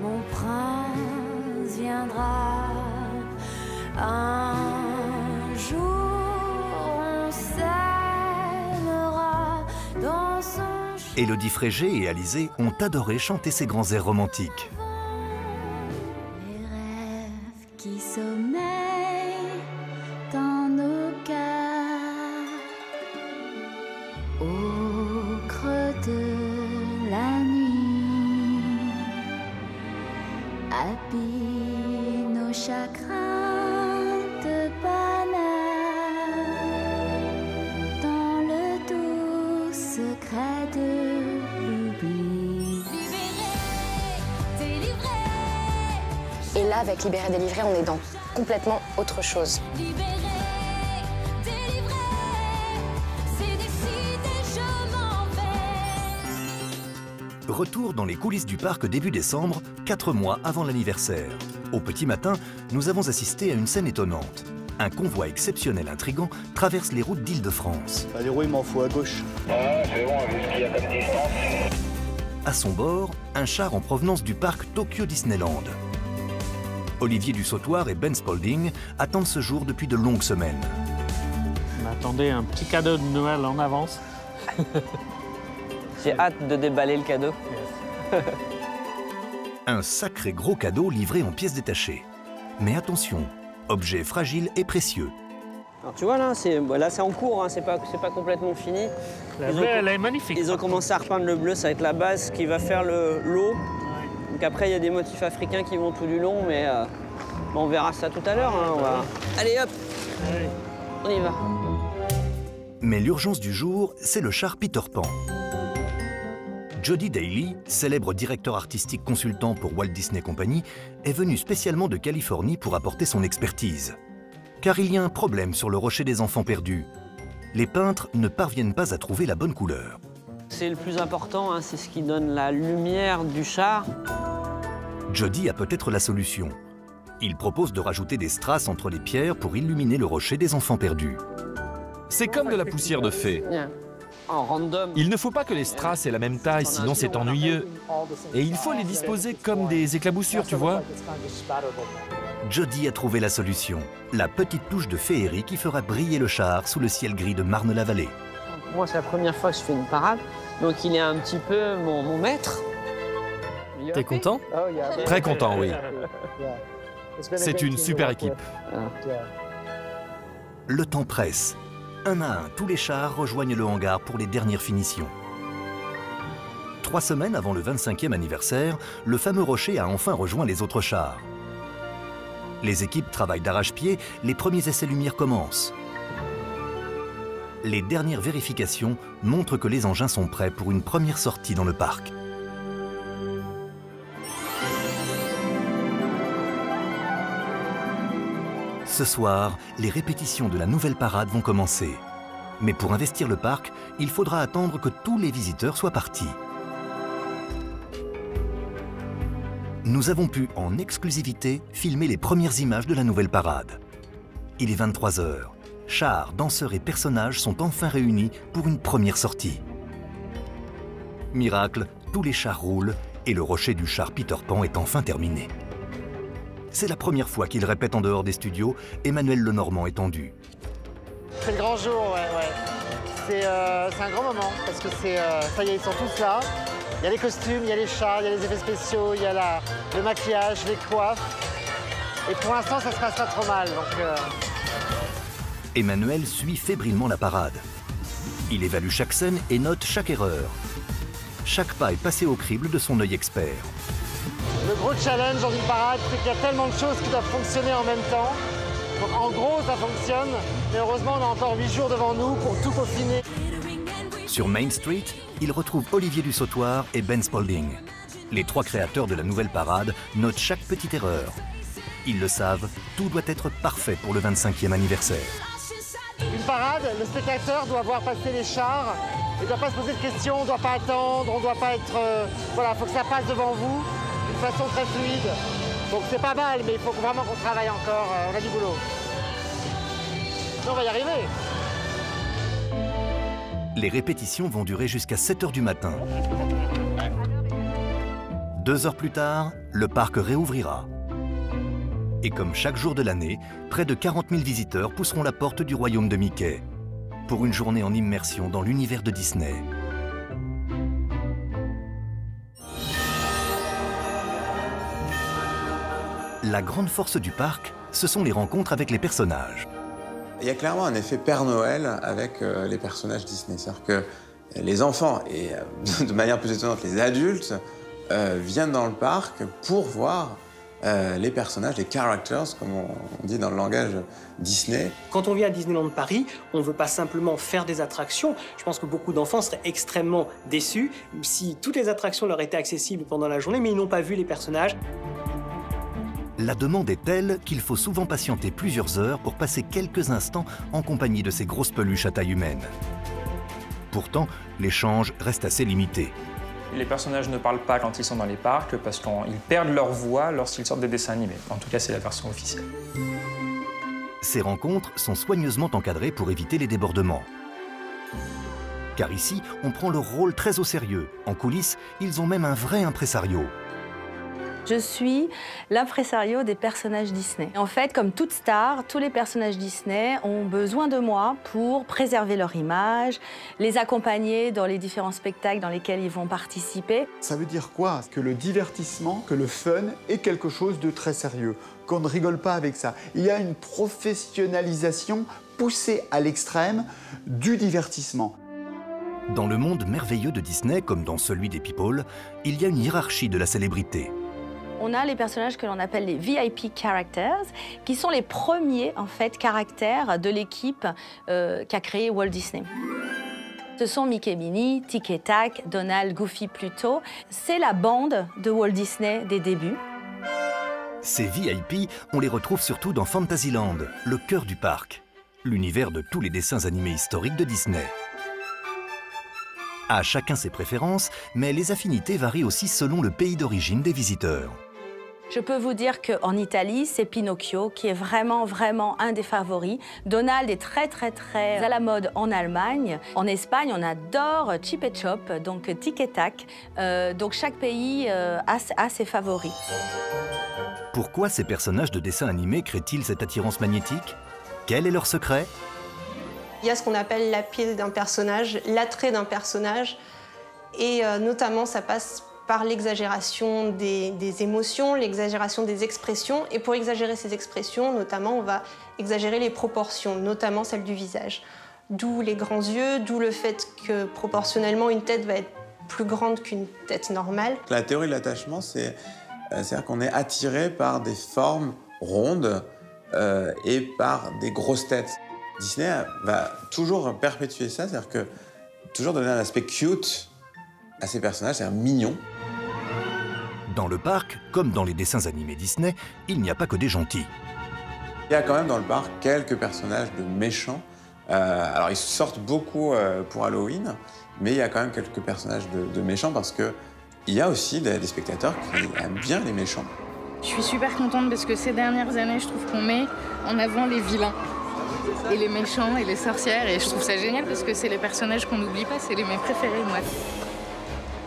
Speaker 19: mon prince viendra. Un jour, on s'aimera dans son...
Speaker 1: Élodie Frégé et Alizé ont adoré chanter ces grands airs romantiques.
Speaker 19: Les rêves qui sommeillent dans nos cœurs, au creux de la nuit, habillent nos chagrins de bonheur, dans le doux secret de l'oubli.
Speaker 11: Et là, avec Libéré, délivré, on est dans complètement autre chose.
Speaker 1: Retour dans les coulisses du parc début décembre, 4 mois avant l'anniversaire. Au petit matin, nous avons assisté à une scène étonnante. Un convoi exceptionnel intrigant traverse les routes d'Île-de-France.
Speaker 21: Allez, oui, il m'en faut à gauche.
Speaker 1: C'est bon, vu ce qu'il y a comme distance. À son bord, un char en provenance du parc Tokyo Disneyland. Olivier Dussautoir et Ben Spalding attendent ce jour depuis de longues semaines.
Speaker 7: On attendait un petit cadeau de Noël en avance.
Speaker 12: J'ai hâte de déballer le cadeau.
Speaker 1: Un sacré gros cadeau livré en pièces détachées. Mais attention, objet fragile et précieux.
Speaker 12: Alors tu vois là, c'est en cours, hein, c'est pas complètement fini.
Speaker 7: La bleue, elle est magnifique.
Speaker 12: Ils ont commencé à repeindre le bleu, ça va être la base qui va faire l'eau. Donc après, il y a des motifs africains qui vont tout du long, mais on verra ça tout à l'heure. Hein, Allez hop, on y va.
Speaker 1: Mais l'urgence du jour, c'est le char Peter Pan. Jody Daly, célèbre directeur artistique consultant pour Walt Disney Company, est venu spécialement de Californie pour apporter son expertise. Car il y a un problème sur le rocher des enfants perdus. Les peintres ne parviennent pas à trouver la bonne couleur.
Speaker 12: C'est le plus important, hein, c'est ce qui donne la lumière du char.
Speaker 1: Jody a peut-être la solution. Il propose de rajouter des strass entre les pierres pour illuminer le rocher des enfants perdus.
Speaker 22: C'est comme de la poussière de fée.
Speaker 12: En random.
Speaker 22: Il ne faut pas que les strass aient la même taille, sinon c'est ennuyeux. Et il faut les disposer comme des éclaboussures, tu vois.
Speaker 1: Jody a trouvé la solution. La petite touche de féerie qui fera briller le char sous le ciel gris de Marne-la-Vallée.
Speaker 12: Moi, c'est la première fois que je fais une parade, donc il est un petit peu mon maître.
Speaker 6: T'es content?
Speaker 22: Très content, oui. C'est une super équipe.
Speaker 1: Le temps presse. Un à un, tous les chars rejoignent le hangar pour les dernières finitions. 3 semaines avant le 25e anniversaire, le fameux rocher a enfin rejoint les autres chars. Les équipes travaillent d'arrache-pied, les premiers essais-lumière commencent. Les dernières vérifications montrent que les engins sont prêts pour une première sortie dans le parc. Ce soir, les répétitions de la nouvelle parade vont commencer. Mais pour investir le parc, il faudra attendre que tous les visiteurs soient partis. Nous avons pu, en exclusivité, filmer les premières images de la nouvelle parade. Il est 23 h. Chars, danseurs et personnages sont enfin réunis pour une première sortie. Miracle, tous les chars roulent et le rocher du char Peter Pan est enfin terminé. C'est la première fois qu'il répète en dehors des studios. Emmanuel Lenormand est tendu.
Speaker 9: C'est le grand jour, ouais. C'est un grand moment parce que ça y est, ils sont tous là. Il y a les costumes, il y a les chars, il y a les effets spéciaux, il y a le maquillage, les coiffes. Et pour l'instant, ça se passe pas trop mal. Donc,
Speaker 1: Emmanuel suit fébrilement la parade. Il évalue chaque scène et note chaque erreur. Chaque pas est passé au crible de son œil expert.
Speaker 9: Le gros challenge dans une parade, c'est qu'il y a tellement de choses qui doivent fonctionner en même temps. Donc en gros, ça fonctionne, mais heureusement, on a encore 8 jours devant nous pour tout peaufiner.
Speaker 1: Sur Main Street, il retrouve Olivier Dussautoir et Ben Spalding. Les 3 créateurs de la nouvelle parade notent chaque petite erreur. Ils le savent, tout doit être parfait pour le 25e anniversaire.
Speaker 9: Une parade, le spectateur doit voir passer les chars. Il ne doit pas se poser de questions, on ne doit pas attendre, on ne doit pas être... voilà, il faut que ça passe devant vous d'une façon très fluide. Donc c'est pas mal, mais il faut vraiment qu'on travaille encore. On a du boulot. Mais on va y arriver.
Speaker 1: Les répétitions vont durer jusqu'à 7 h du matin. 2 heures plus tard, le parc réouvrira. Et comme chaque jour de l'année, près de 40 000 visiteurs pousseront la porte du royaume de Mickey pour une journée en immersion dans l'univers de Disney. La grande force du parc, ce sont les rencontres avec les personnages.
Speaker 17: Il y a clairement un effet Père Noël avec les personnages Disney. C'est-à-dire que les enfants, et de manière plus étonnante, les adultes, viennent dans le parc pour voir les personnages, les characters, comme on dit dans le langage Disney.
Speaker 16: Quand on vient à Disneyland Paris, on ne veut pas simplement faire des attractions. Je pense que beaucoup d'enfants seraient extrêmement déçus si toutes les attractions leur étaient accessibles pendant la journée, mais ils n'ont pas vu les personnages.
Speaker 1: La demande est telle qu'il faut souvent patienter plusieurs heures pour passer quelques instants en compagnie de ces grosses peluches à taille humaine. Pourtant, l'échange reste assez limité.
Speaker 5: Les personnages ne parlent pas quand ils sont dans les parcs parce qu'ils perdent leur voix lorsqu'ils sortent des dessins animés. En tout cas, c'est la version officielle.
Speaker 1: Ces rencontres sont soigneusement encadrées pour éviter les débordements. Car ici, on prend leur rôle très au sérieux. En coulisses, ils ont même un vrai impresario.
Speaker 3: Je suis l'impresario des personnages Disney. En fait, comme toute star, tous les personnages Disney ont besoin de moi pour préserver leur image, les accompagner dans les différents spectacles dans lesquels ils vont participer.
Speaker 13: Ça veut dire quoi? Que le divertissement, que le fun est quelque chose de très sérieux, qu'on ne rigole pas avec ça. Il y a une professionnalisation poussée à l'extrême du divertissement.
Speaker 1: Dans le monde merveilleux de Disney, comme dans celui des People, il y a une hiérarchie de la célébrité.
Speaker 3: On a les personnages que l'on appelle les VIP characters, qui sont les premiers en fait caractères de l'équipe qu'a créé Walt Disney. Ce sont Mickey, Minnie, Tic et Tac, Donald, Goofy, Pluto. C'est la bande de Walt Disney des débuts.
Speaker 1: Ces VIP, on les retrouve surtout dans Fantasyland, le cœur du parc, l'univers de tous les dessins animés historiques de Disney. À chacun ses préférences, mais les affinités varient aussi selon le pays d'origine des visiteurs.
Speaker 3: Je peux vous dire qu'en Italie, c'est Pinocchio qui est vraiment un des favoris. Donald est très à la mode en Allemagne. En Espagne, on adore Chip et Chop, donc Tic et Tac. Donc chaque pays a ses favoris.
Speaker 1: Pourquoi ces personnages de dessins animés créent-ils cette attirance magnétique? Quel est leur secret?
Speaker 18: Il y a ce qu'on appelle l'appeal d'un personnage, l'attrait d'un personnage. Et notamment, ça passe par l'exagération des émotions, l'exagération des expressions. Et pour exagérer ces expressions, notamment, on va exagérer les proportions, notamment celles du visage. D'où les grands yeux, d'où le fait que proportionnellement, une tête va être plus grande qu'une tête normale.
Speaker 17: La théorie de l'attachement, c'est-à-dire qu'on est attiré par des formes rondes et par des grosses têtes. Disney va toujours perpétuer ça, c'est-à-dire que toujours donner un aspect cute à ces personnages, c'est-à-dire mignon.
Speaker 1: Dans le parc, comme dans les dessins animés Disney, il n'y a pas que des gentils.
Speaker 17: Il y a quand même dans le parc quelques personnages de méchants. Alors ils sortent beaucoup pour Halloween, mais il y a quand même quelques personnages de méchants parce qu'il y a aussi des spectateurs qui aiment bien les méchants.
Speaker 14: Je suis super contente parce que ces dernières années, je trouve qu'on met en avant les vilains. Et les méchants et les sorcières, et je trouve ça génial parce que c'est les personnages qu'on n'oublie pas, c'est mes préférés, moi.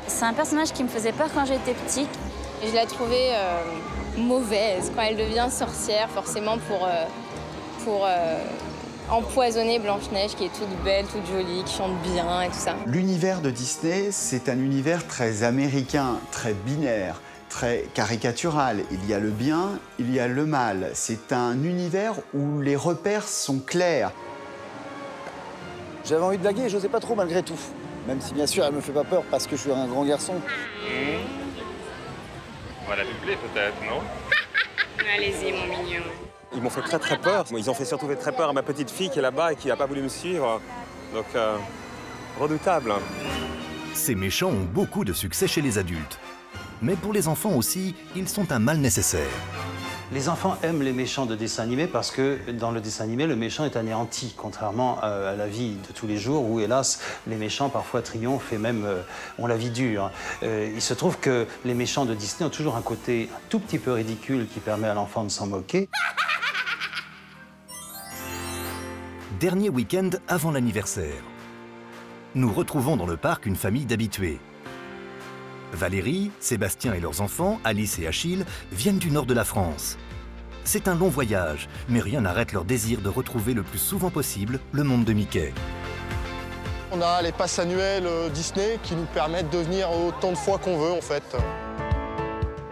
Speaker 21: C'est un personnage qui me faisait peur quand j'étais petite. Je la trouvais mauvaise quand elle devient sorcière, forcément pour
Speaker 2: empoisonner Blanche-Neige, qui est toute belle, toute jolie, qui chante bien et tout ça.
Speaker 13: L'univers de Disney, c'est un univers très américain, très binaire, très caricatural. Il y a le bien, il y a le mal. C'est un univers où les repères sont clairs.
Speaker 8: J'avais envie de blaguer et je n'osais pas trop malgré tout. Même si bien sûr elle me fait pas peur parce que je suis un grand garçon.
Speaker 10: On va la doubler peut-être, non?
Speaker 2: Allez-y, mon mignon.
Speaker 10: Ils m'ont fait très peur. Ils ont surtout fait très peur à ma petite fille qui est là-bas et qui n'a pas voulu me suivre. Donc, redoutable.
Speaker 1: Ces méchants ont beaucoup de succès chez les adultes. Mais pour les enfants aussi, ils sont un mal nécessaire.
Speaker 23: Les enfants aiment les méchants de dessin animé parce que dans le dessin animé, le méchant est anéanti, contrairement à la vie de tous les jours où, hélas, les méchants parfois triomphent et même ont la vie dure. Il se trouve que les méchants de Disney ont toujours un côté un tout petit peu ridicule qui permet à l'enfant de s'en moquer.
Speaker 1: Dernier week-end avant l'anniversaire. Nous retrouvons dans le parc une famille d'habitués. Valérie, Sébastien et leurs enfants, Alice et Achille, viennent du nord de la France. C'est un long voyage, mais rien n'arrête leur désir de retrouver le plus souvent possible le monde de Mickey.
Speaker 24: On a les passes annuelles Disney qui nous permettent de venir autant de fois qu'on veut en fait.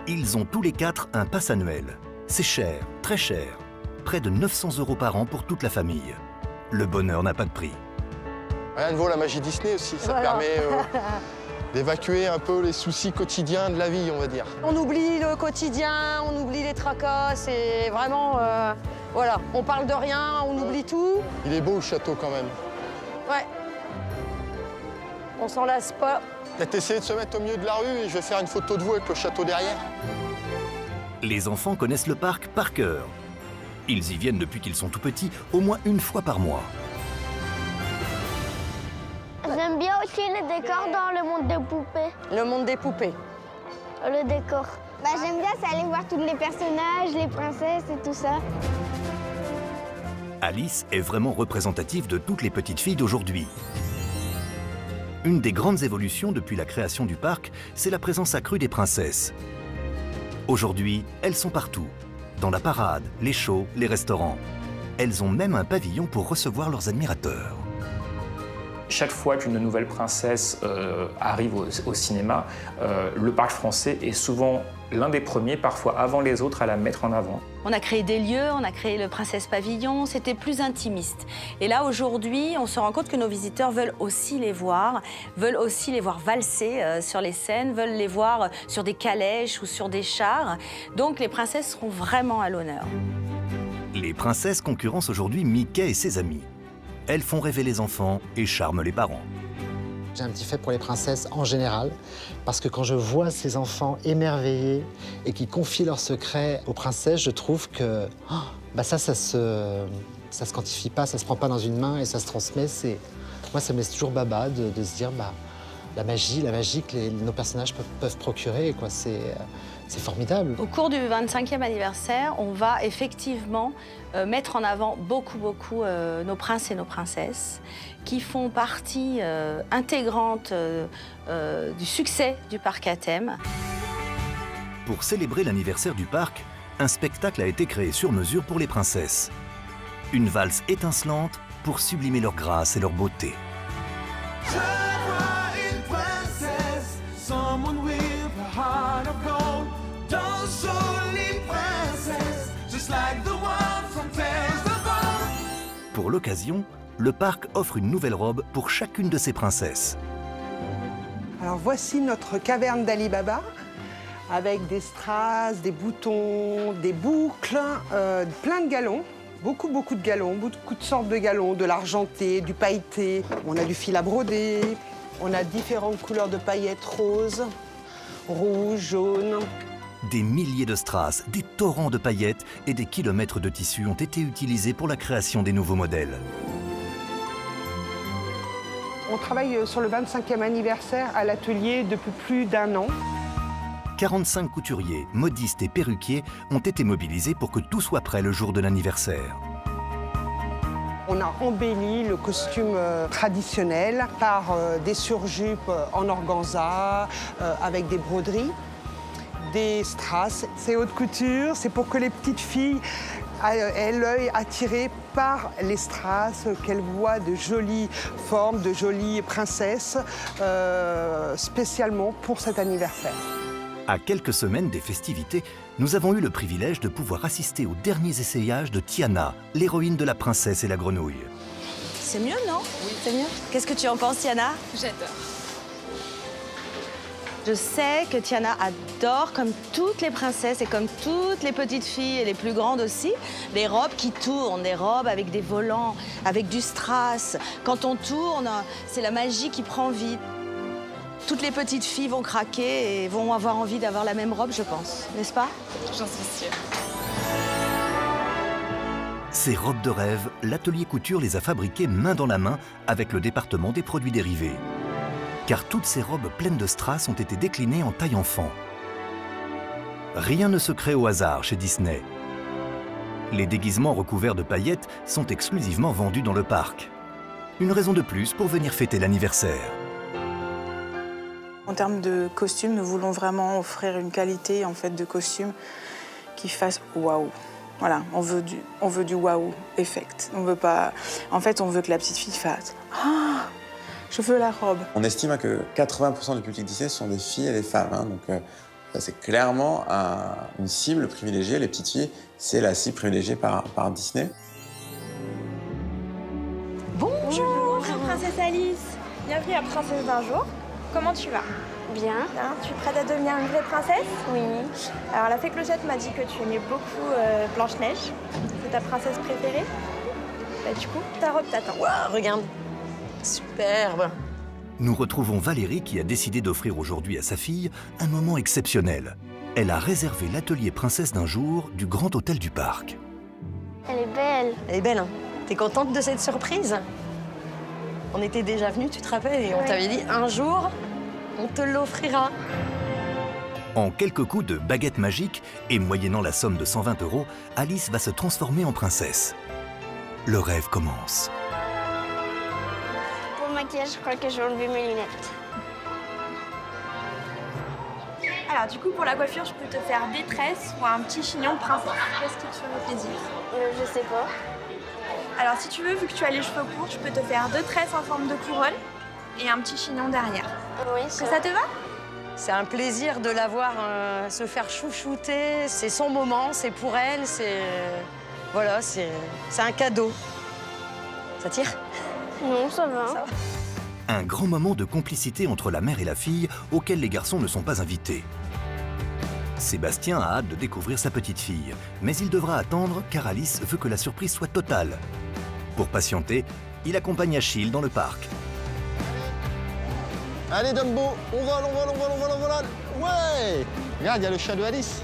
Speaker 1: Ils ont tous les 4 un pass annuel. C'est cher, très cher. Près de 900 € par an pour toute la famille. Le bonheur n'a pas de prix.
Speaker 24: Rien ne vaut la magie Disney aussi, ça permet d'évacuer un peu les soucis quotidiens de la vie, on va dire.
Speaker 25: On oublie le quotidien, on oublie les tracas, c'est vraiment... voilà, on parle de rien, on oublie tout.
Speaker 24: Il est beau le château quand même.
Speaker 25: Ouais. On s'en lasse pas.
Speaker 24: Peut-être essayer de se mettre au milieu de la rue et je vais faire une photo de vous avec le château derrière.
Speaker 1: Les enfants connaissent le parc par cœur. Ils y viennent depuis qu'ils sont tout petits, au moins une fois par mois.
Speaker 19: J'aime bien aussi les décors dans le monde des poupées.
Speaker 25: Le monde des poupées.
Speaker 19: Le décor. J'aime bien, c'est aller voir tous les personnages, les princesses et tout ça.
Speaker 1: Alice est vraiment représentative de toutes les petites filles d'aujourd'hui. Une des grandes évolutions depuis la création du parc, c'est la présence accrue des princesses. Aujourd'hui, elles sont partout. Dans la parade, les shows, les restaurants. Elles ont même un pavillon pour recevoir leurs admirateurs.
Speaker 5: Chaque fois qu'une nouvelle princesse arrive au cinéma, le parc français est souvent l'un des premiers, parfois avant les autres, à la mettre en avant.
Speaker 3: On a créé des lieux, on a créé le Princesse Pavillon, c'était plus intimiste. Et là, aujourd'hui, on se rend compte que nos visiteurs veulent aussi les voir valser sur les scènes, veulent les voir sur des calèches ou sur des chars. Donc les princesses seront vraiment à l'honneur.
Speaker 1: Les princesses concurrencent aujourd'hui Mickey et ses amis. Elles font rêver les enfants et charment les parents.
Speaker 9: J'ai un petit fait pour les princesses en général, parce que quand je vois ces enfants émerveillés et qui confient leurs secrets aux princesses, je trouve que ça se quantifie pas, ça se prend pas dans une main et ça se transmet. Moi, ça me laisse toujours baba de se dire la magie que nos personnages peuvent procurer, quoi. C'est formidable.
Speaker 3: Au cours du 25e anniversaire, on va effectivement mettre en avant beaucoup nos princes et nos princesses qui font partie intégrante du succès du parc à thème.
Speaker 1: Pour célébrer l'anniversaire du parc, un spectacle a été créé sur mesure pour les princesses. Une valse étincelante pour sublimer leur grâce et leur beauté. Pour l'occasion, le parc offre une nouvelle robe pour chacune de ses princesses.
Speaker 27: Alors voici notre caverne d'Ali Baba, avec des strass, des boutons, des boucles, plein de galons. Beaucoup de galons, beaucoup de sortes de galons, de l'argenté, du pailleté. On a du fil à broder, on a différentes couleurs de paillettes roses, rouge, jaune.
Speaker 1: Des milliers de strass, des torrents de paillettes et des kilomètres de tissus ont été utilisés pour la création des nouveaux modèles.
Speaker 27: On travaille sur le 25e anniversaire à l'atelier depuis plus d'1 an.
Speaker 1: 45 couturiers, modistes et perruquiers ont été mobilisés pour que tout soit prêt le jour de l'anniversaire.
Speaker 27: On a embelli le costume traditionnel par des surjupes en organza avec des broderies, des strass. C'est haute couture, c'est pour que les petites filles ait l'œil attiré par les strass, qu'elle voit de jolies formes, de jolies princesses, spécialement pour cet anniversaire.
Speaker 1: À quelques semaines des festivités, nous avons eu le privilège de pouvoir assister aux derniers essayages de Tiana, l'héroïne de La Princesse et la Grenouille.
Speaker 3: C'est mieux, non? Oui. C'est mieux. Qu'est-ce que tu en penses, Tiana?
Speaker 2: J'adore.
Speaker 3: Je sais que Tiana adore, comme toutes les princesses et comme toutes les petites filles et les plus grandes aussi, les robes qui tournent, des robes avec des volants, avec du strass. Quand on tourne, c'est la magie qui prend vie. Toutes les petites filles vont craquer et vont avoir envie d'avoir la même robe, je pense. N'est-ce pas?
Speaker 2: J'en suis sûre.
Speaker 1: Ces robes de rêve, l'atelier couture les a fabriquées main dans la main avec le département des produits dérivés. Car toutes ces robes pleines de strass ont été déclinées en taille enfant. Rien ne se crée au hasard chez Disney. Les déguisements recouverts de paillettes sont exclusivement vendus dans le parc. Une raison de plus pour venir fêter l'anniversaire.
Speaker 4: En termes de costumes, nous voulons vraiment offrir une qualité en fait, de costume qui fasse waouh. Voilà, on veut du waouh effect. On veut pas... En fait, on veut que la petite fille fasse « Ah, je veux la robe ».
Speaker 17: On estime que 80% du public Disney sont des filles et des femmes. Hein, donc ça, c'est clairement une cible privilégiée. Les petites filles, c'est la cible privilégiée par Disney.
Speaker 7: Bonjour, Princesse Alice. Bienvenue à Princesse d'un jour. Comment tu vas?
Speaker 19: Bien.
Speaker 7: Tu es prête à devenir une vraie princesse?
Speaker 19: Oui.
Speaker 7: Alors la fée Clochette m'a dit que tu aimais beaucoup Blanche-Neige. C'est ta princesse préférée? Bah du coup, ta robe t'attend.
Speaker 25: Waouh, regarde. Superbe.
Speaker 1: Nous retrouvons Valérie qui a décidé d'offrir aujourd'hui à sa fille un moment exceptionnel. Elle a réservé l'atelier princesse d'un jour du Grand Hôtel du Parc.
Speaker 19: Elle est belle.
Speaker 25: Elle est belle, hein? T'es contente de cette surprise? On était déjà venus, tu te rappelles, et on t'avait dit un jour, on te l'offrira.
Speaker 1: En quelques coups de baguette magique et moyennant la somme de 120 €, Alice va se transformer en princesse. Le rêve commence.
Speaker 19: Pour le maquillage, je crois que je vais enlever mes lunettes.
Speaker 7: Alors du coup, pour la coiffure, je peux te faire des tresses ou un petit chignon de princesse. Qu'est-ce qui te ferait plaisir?
Speaker 19: Je sais pas.
Speaker 7: Alors si tu veux, vu que tu as les cheveux courts, je peux te faire 2 tresses en forme de couronne et un petit chignon derrière.
Speaker 19: Oui,
Speaker 7: ça te va?
Speaker 25: C'est un plaisir de la voir se faire chouchouter. C'est son moment, c'est pour elle, c'est... Voilà, c'est un cadeau. Ça tire?
Speaker 19: Non, ça va.
Speaker 1: Un grand moment de complicité entre la mère et la fille auquel les garçons ne sont pas invités. Sébastien a hâte de découvrir sa petite fille, mais il devra attendre car Alice veut que la surprise soit totale. Pour patienter, il accompagne Achille dans le parc.
Speaker 24: Allez Dumbo, on vole, on vole, on vole, on vole, on vole. Ouais! Regarde, il y a le chat de Alice.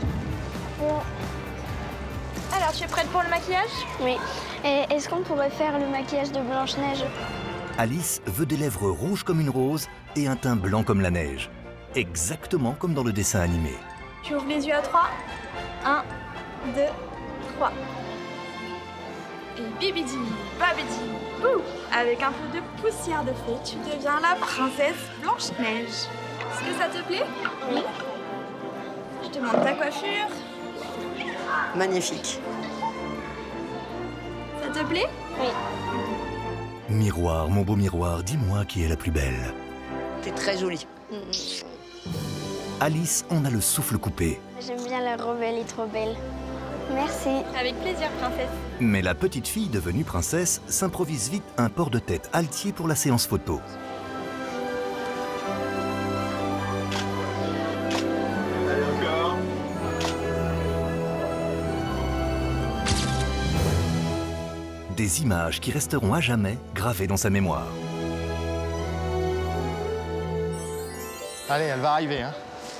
Speaker 7: Alors, tu es prête pour le maquillage?
Speaker 19: Oui. Et est-ce qu'on pourrait faire le maquillage de Blanche-Neige?
Speaker 1: Alice veut des lèvres rouges comme une rose et un teint blanc comme la neige. Exactement comme dans le dessin animé.
Speaker 7: Tu ouvres les yeux à 3. 1, 2, 3. Et bibidi, babidi, bouh! Avec un peu de poussière de fée, tu deviens la princesse Blanche-Neige. Est-ce que ça te plaît?
Speaker 19: Oui.
Speaker 7: Je te montre ta coiffure.
Speaker 25: Magnifique.
Speaker 7: Ça te plaît?
Speaker 19: Oui.
Speaker 1: Miroir, mon beau miroir, dis-moi qui est la plus belle.
Speaker 25: T'es très jolie.
Speaker 1: Alice en a le souffle coupé.
Speaker 19: J'aime bien la robe, elle est trop belle. Merci.
Speaker 7: Avec plaisir, princesse.
Speaker 1: Mais la petite fille devenue princesse s'improvise vite un port de tête altier pour la séance photo. Des images qui resteront à jamais gravées dans sa mémoire.
Speaker 24: Allez, elle va arriver, hein.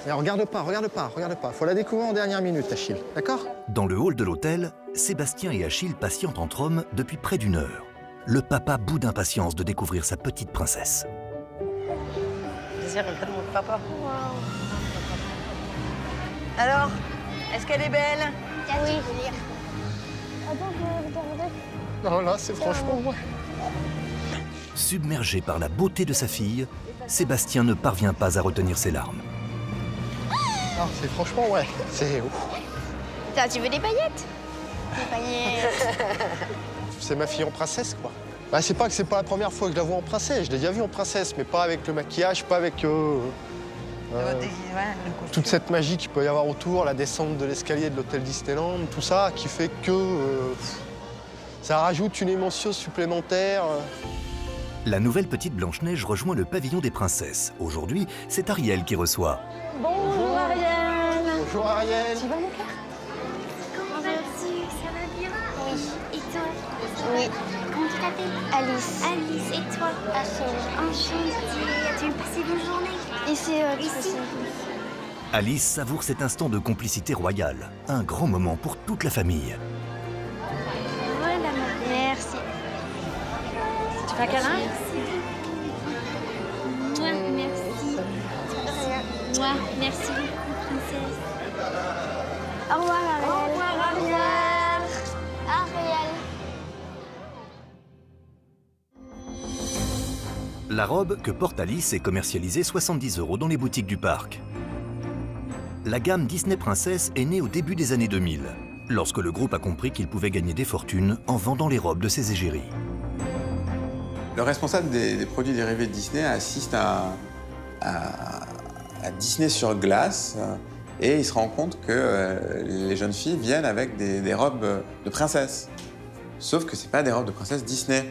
Speaker 24: Et regarde pas, regarde pas, regarde pas. Faut la découvrir en dernière minute, Achille, d'accord?
Speaker 1: Dans le hall de l'hôtel, Sébastien et Achille patientent entre hommes depuis près d'1 heure. Le papa bout d'impatience de découvrir sa petite princesse.
Speaker 25: Plaisir, regarde mon papa. Alors, est-ce qu'elle est belle?
Speaker 19: Oui.
Speaker 24: Non, là, c'est franchement vrai.
Speaker 1: Submergé par la beauté de sa fille, Sébastien ne parvient pas à retenir ses larmes.
Speaker 24: Non, c'est franchement, ouais, c'est ouf.
Speaker 19: Tiens, tu veux des paillettes? Des paillettes.
Speaker 24: c'est ma fille en princesse, quoi. Bah, c'est pas que c'est pas la première fois que je la vois en princesse, je l'ai déjà vue en princesse, mais pas avec le maquillage, pas avec toute cette magie qu'il peut y avoir autour, la descente de l'escalier de l'hôtel Disneyland, tout ça qui fait que ça rajoute une émotion supplémentaire.
Speaker 1: La nouvelle petite Blanche-Neige rejoint le pavillon des princesses. Aujourd'hui, c'est Ariel qui reçoit.
Speaker 3: Bonjour Ariel.
Speaker 24: Bonjour Ariel.
Speaker 3: Tu vas mon cœur?
Speaker 19: Comment vas-tu? Ça va bien? Oui. Et toi? Oui. Comment tu t'appelles? Alice. Alice. Et toi? Achille. Enchantée. As-tu passé une bonne journée? Ici. Ici.
Speaker 1: Alice savoure cet instant de complicité royale. Un grand moment pour toute la famille.
Speaker 19: Voilà, merci.
Speaker 3: Tu fais un câlin?
Speaker 19: Moi, merci. Moi, merci beaucoup, princesse. Au revoir, Ariel. Au revoir, Ariel. Ariel.
Speaker 1: La robe que porte Alice est commercialisée 70 € dans les boutiques du parc. La gamme Disney Princess est née au début des années 2000, lorsque le groupe a compris qu'il pouvait gagner des fortunes en vendant les robes de ses égéries.
Speaker 17: Le responsable des produits dérivés de Disney assiste à Disney sur glace et il se rend compte que les jeunes filles viennent avec des robes de princesse. Sauf que ce n'est pas des robes de princesse Disney.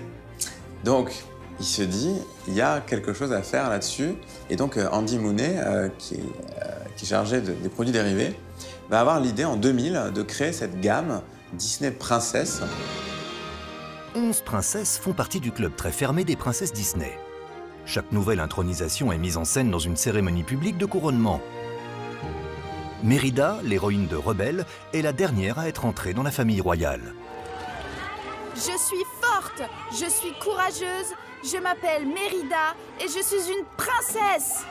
Speaker 17: Donc, il se dit, il y a quelque chose à faire là-dessus. Et donc, Andy Mooney, qui est chargé des produits dérivés, va avoir l'idée en 2000 de créer cette gamme Disney Princess.
Speaker 1: 11 princesses font partie du club très fermé des princesses Disney. Chaque nouvelle intronisation est mise en scène dans une cérémonie publique de couronnement. Mérida, l'héroïne de Rebelle, est la dernière à être entrée dans la famille royale.
Speaker 7: Je suis forte, je suis courageuse, je m'appelle Mérida et je suis une princesse.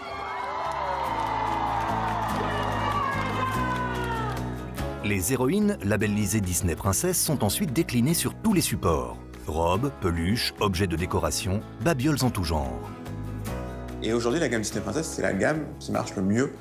Speaker 1: Les héroïnes labellisées Disney Princess sont ensuite déclinées sur tous les supports. Robes, peluches, objets de décoration, babioles en tout genre.
Speaker 17: Et aujourd'hui, la gamme Disney Princess, c'est la gamme qui marche le mieux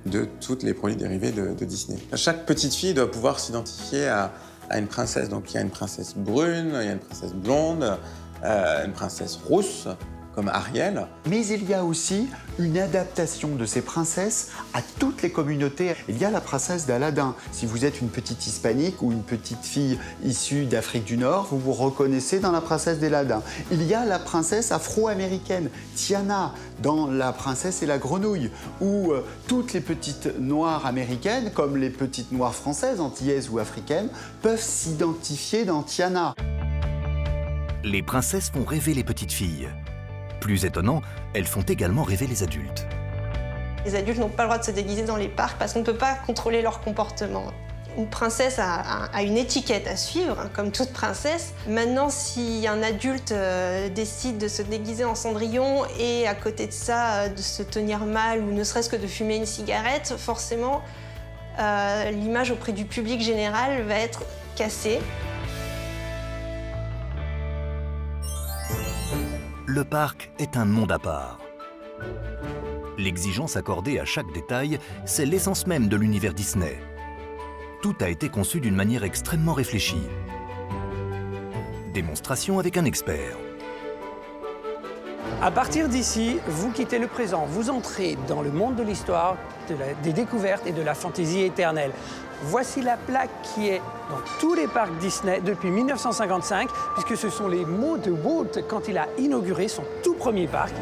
Speaker 17: de tous les produits dérivés de Disney. Chaque petite fille doit pouvoir s'identifier à une princesse. Donc il y a une princesse brune, il y a une princesse blonde, une princesse rousse, comme Ariel.
Speaker 13: Mais il y a aussi une adaptation de ces princesses à toutes les communautés. Il y a la princesse d'Aladin. Si vous êtes une petite hispanique ou une petite fille issue d'Afrique du Nord, vous vous reconnaissez dans la princesse d'Aladin. Il y a la princesse afro-américaine, Tiana, dans La princesse et la grenouille, où toutes les petites noires américaines, comme les petites noires françaises, antillaises ou africaines, peuvent s'identifier dans Tiana.
Speaker 1: Les princesses font rêver les petites filles. Plus étonnant, elles font également rêver les adultes.
Speaker 18: Les adultes n'ont pas le droit de se déguiser dans les parcs parce qu'on ne peut pas contrôler leur comportement. Une princesse a une étiquette à suivre, hein, comme toute princesse. Maintenant, si un adulte décide de se déguiser en Cendrillon et à côté de ça, de se tenir mal ou ne serait-ce que de fumer une cigarette, forcément, l'image auprès du public général va être cassée.
Speaker 1: Le parc est un monde à part. L'exigence accordée à chaque détail, c'est l'essence même de l'univers Disney. Tout a été conçu d'une manière extrêmement réfléchie. Démonstration avec un expert.
Speaker 16: À partir d'ici, vous quittez le présent, vous entrez dans le monde de l'histoire, des découvertes et de la fantaisie éternelle. Voici la plaque qui est dans tous les parcs Disney depuis 1955, puisque ce sont les mots de Walt quand il a inauguré son tout premier parc.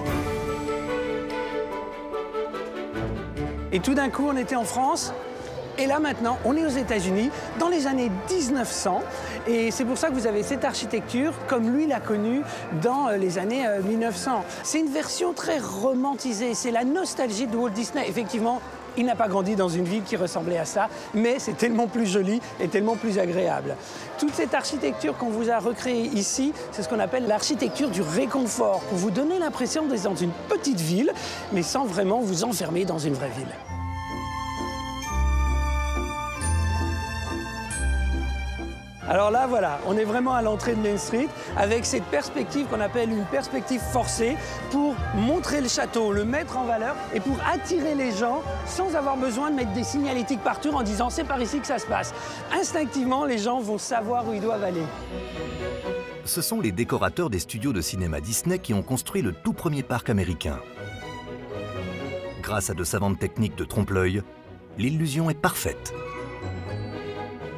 Speaker 16: Et tout d'un coup, on était en France. Et là, maintenant, on est aux États-Unis, dans les années 1900. Et c'est pour ça que vous avez cette architecture, comme lui l'a connue dans les années 1900. C'est une version très romantisée. C'est la nostalgie de Walt Disney. Effectivement, il n'a pas grandi dans une ville qui ressemblait à ça, mais c'est tellement plus joli et tellement plus agréable. Toute cette architecture qu'on vous a recréée ici, c'est ce qu'on appelle l'architecture du réconfort, pour vous donner l'impression d'être dans une petite ville, mais sans vraiment vous enfermer dans une vraie ville. Alors là, voilà, on est vraiment à l'entrée de Main Street avec cette perspective qu'on appelle une perspective forcée pour montrer le château, le mettre en valeur et pour attirer les gens sans avoir besoin de mettre des signalétiques partout en disant c'est par ici que ça se passe. Instinctivement, les gens vont savoir où ils doivent aller.
Speaker 1: Ce sont les décorateurs des studios de cinéma Disney qui ont construit le tout premier parc américain. Grâce à de savantes techniques de trompe-l'œil, l'illusion est parfaite.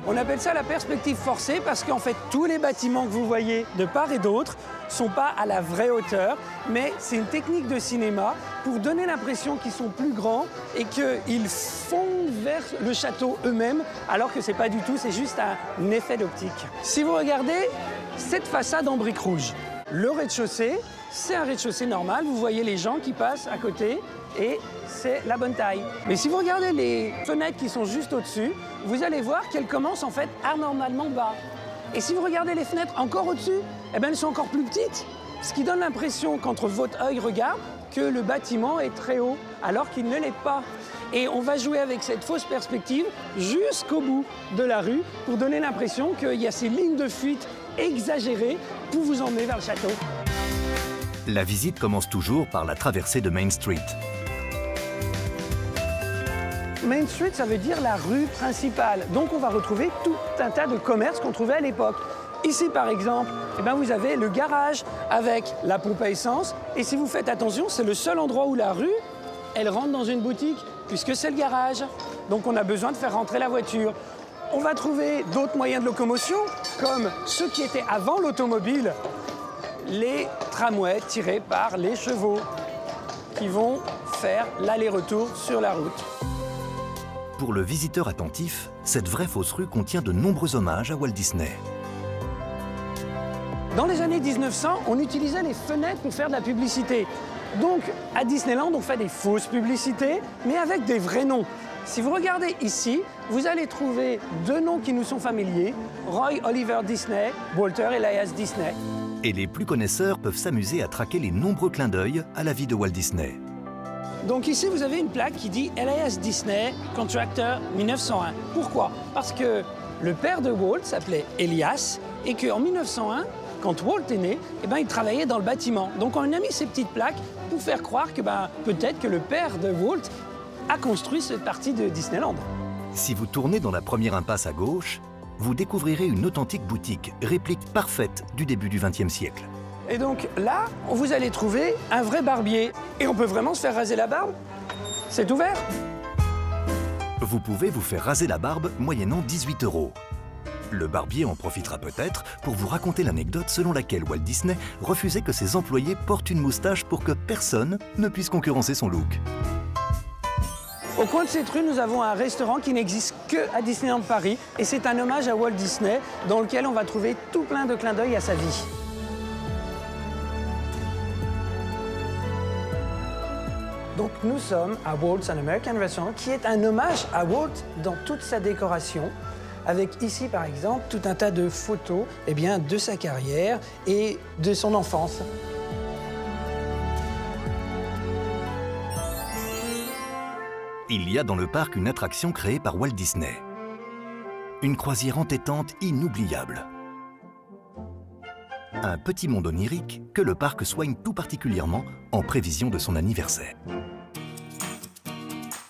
Speaker 16: On appelle ça la perspective forcée parce qu'en fait, tous les bâtiments que vous voyez de part et d'autre ne sont pas à la vraie hauteur, mais c'est une technique de cinéma pour donner l'impression qu'ils sont plus grands et qu'ils fondent vers le château eux-mêmes, alors que ce n'est pas du tout, c'est juste un effet d'optique. Si vous regardez cette façade en briques rouges, le rez-de-chaussée, c'est un rez-de-chaussée normal, vous voyez les gens qui passent à côté et c'est la bonne taille. Mais si vous regardez les fenêtres qui sont juste au-dessus, vous allez voir qu'elles commencent en fait anormalement bas. Et si vous regardez les fenêtres encore au-dessus, eh bien, elles sont encore plus petites, ce qui donne l'impression, quand votre œil regarde, que le bâtiment est très haut, alors qu'il ne l'est pas. Et on va jouer avec cette fausse perspective jusqu'au bout de la rue pour donner l'impression qu'il y a ces lignes de fuite exagérées pour vous emmener vers le château.
Speaker 1: La visite commence toujours par la traversée de Main Street.
Speaker 16: Main Street, ça veut dire la rue principale. Donc on va retrouver tout un tas de commerces qu'on trouvait à l'époque. Ici, par exemple, eh bien, vous avez le garage avec la pompe à essence. Et si vous faites attention, c'est le seul endroit où la rue, elle rentre dans une boutique, puisque c'est le garage. Donc on a besoin de faire rentrer la voiture. On va trouver d'autres moyens de locomotion, comme ceux qui étaient avant l'automobile, les tramways tirés par les chevaux, qui vont faire l'aller-retour sur la route.
Speaker 1: Pour le visiteur attentif, cette vraie fausse rue contient de nombreux hommages à Walt Disney.
Speaker 16: Dans les années 1900, on utilisait les fenêtres pour faire de la publicité. Donc, à Disneyland, on fait des fausses publicités, mais avec des vrais noms. Si vous regardez ici, vous allez trouver deux noms qui nous sont familiers, Roy Oliver Disney, Walter Elias Disney.
Speaker 1: Et les plus connaisseurs peuvent s'amuser à traquer les nombreux clins d'œil à la vie de Walt Disney.
Speaker 16: Donc ici, vous avez une plaque qui dit Elias Disney, Contractor 1901. Pourquoi? Parce que le père de Walt s'appelait Elias et qu'en 1901, quand Walt est né, eh ben, il travaillait dans le bâtiment. Donc on a mis ces petites plaques pour faire croire que peut-être que le père de Walt a construit cette partie de Disneyland.
Speaker 1: Si vous tournez dans la première impasse à gauche, vous découvrirez une authentique boutique, réplique parfaite du début du XXe siècle.
Speaker 16: Et donc là, vous allez trouver un vrai barbier. Et on peut vraiment se faire raser la barbe? C'est ouvert.
Speaker 1: Vous pouvez vous faire raser la barbe moyennant 18 €. Le barbier en profitera peut-être pour vous raconter l'anecdote selon laquelle Walt Disney refusait que ses employés portent une moustache pour que personne ne puisse concurrencer son look.
Speaker 16: Au coin de cette rue, nous avons un restaurant qui n'existe qu'à Disneyland Paris. Et c'est un hommage à Walt Disney dans lequel on va trouver tout plein de clins d'œil à sa vie. Donc nous sommes à Walt's An American Restaurant, qui est un hommage à Walt dans toute sa décoration, avec ici par exemple tout un tas de photos de sa carrière et de son enfance.
Speaker 1: Il y a dans le parc une attraction créée par Walt Disney. Une croisière entêtante inoubliable. Un petit monde onirique que le parc soigne tout particulièrement en prévision de son anniversaire.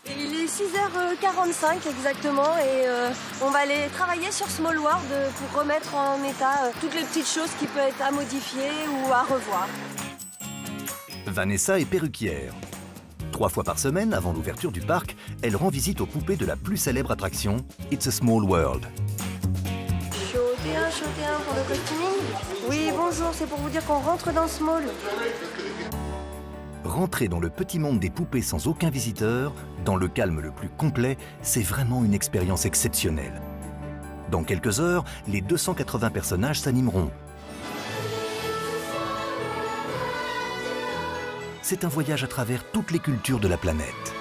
Speaker 6: Il est 6h45 exactement et on va aller travailler sur Small World pour remettre en état toutes les petites choses qui peuvent être à modifier ou à revoir.
Speaker 1: Vanessa est perruquière. 3 fois par semaine, avant l'ouverture du parc, elle rend visite aux poupées de la plus célèbre attraction, It's a Small World.
Speaker 6: Chaud T1 pour le costuming. Oui, bonjour, c'est pour vous dire qu'on rentre dans Small.
Speaker 1: Rentrer dans le petit monde des poupées sans aucun visiteur, dans le calme le plus complet, c'est vraiment une expérience exceptionnelle. Dans quelques heures, les 280 personnages s'animeront. C'est un voyage à travers toutes les cultures de la planète.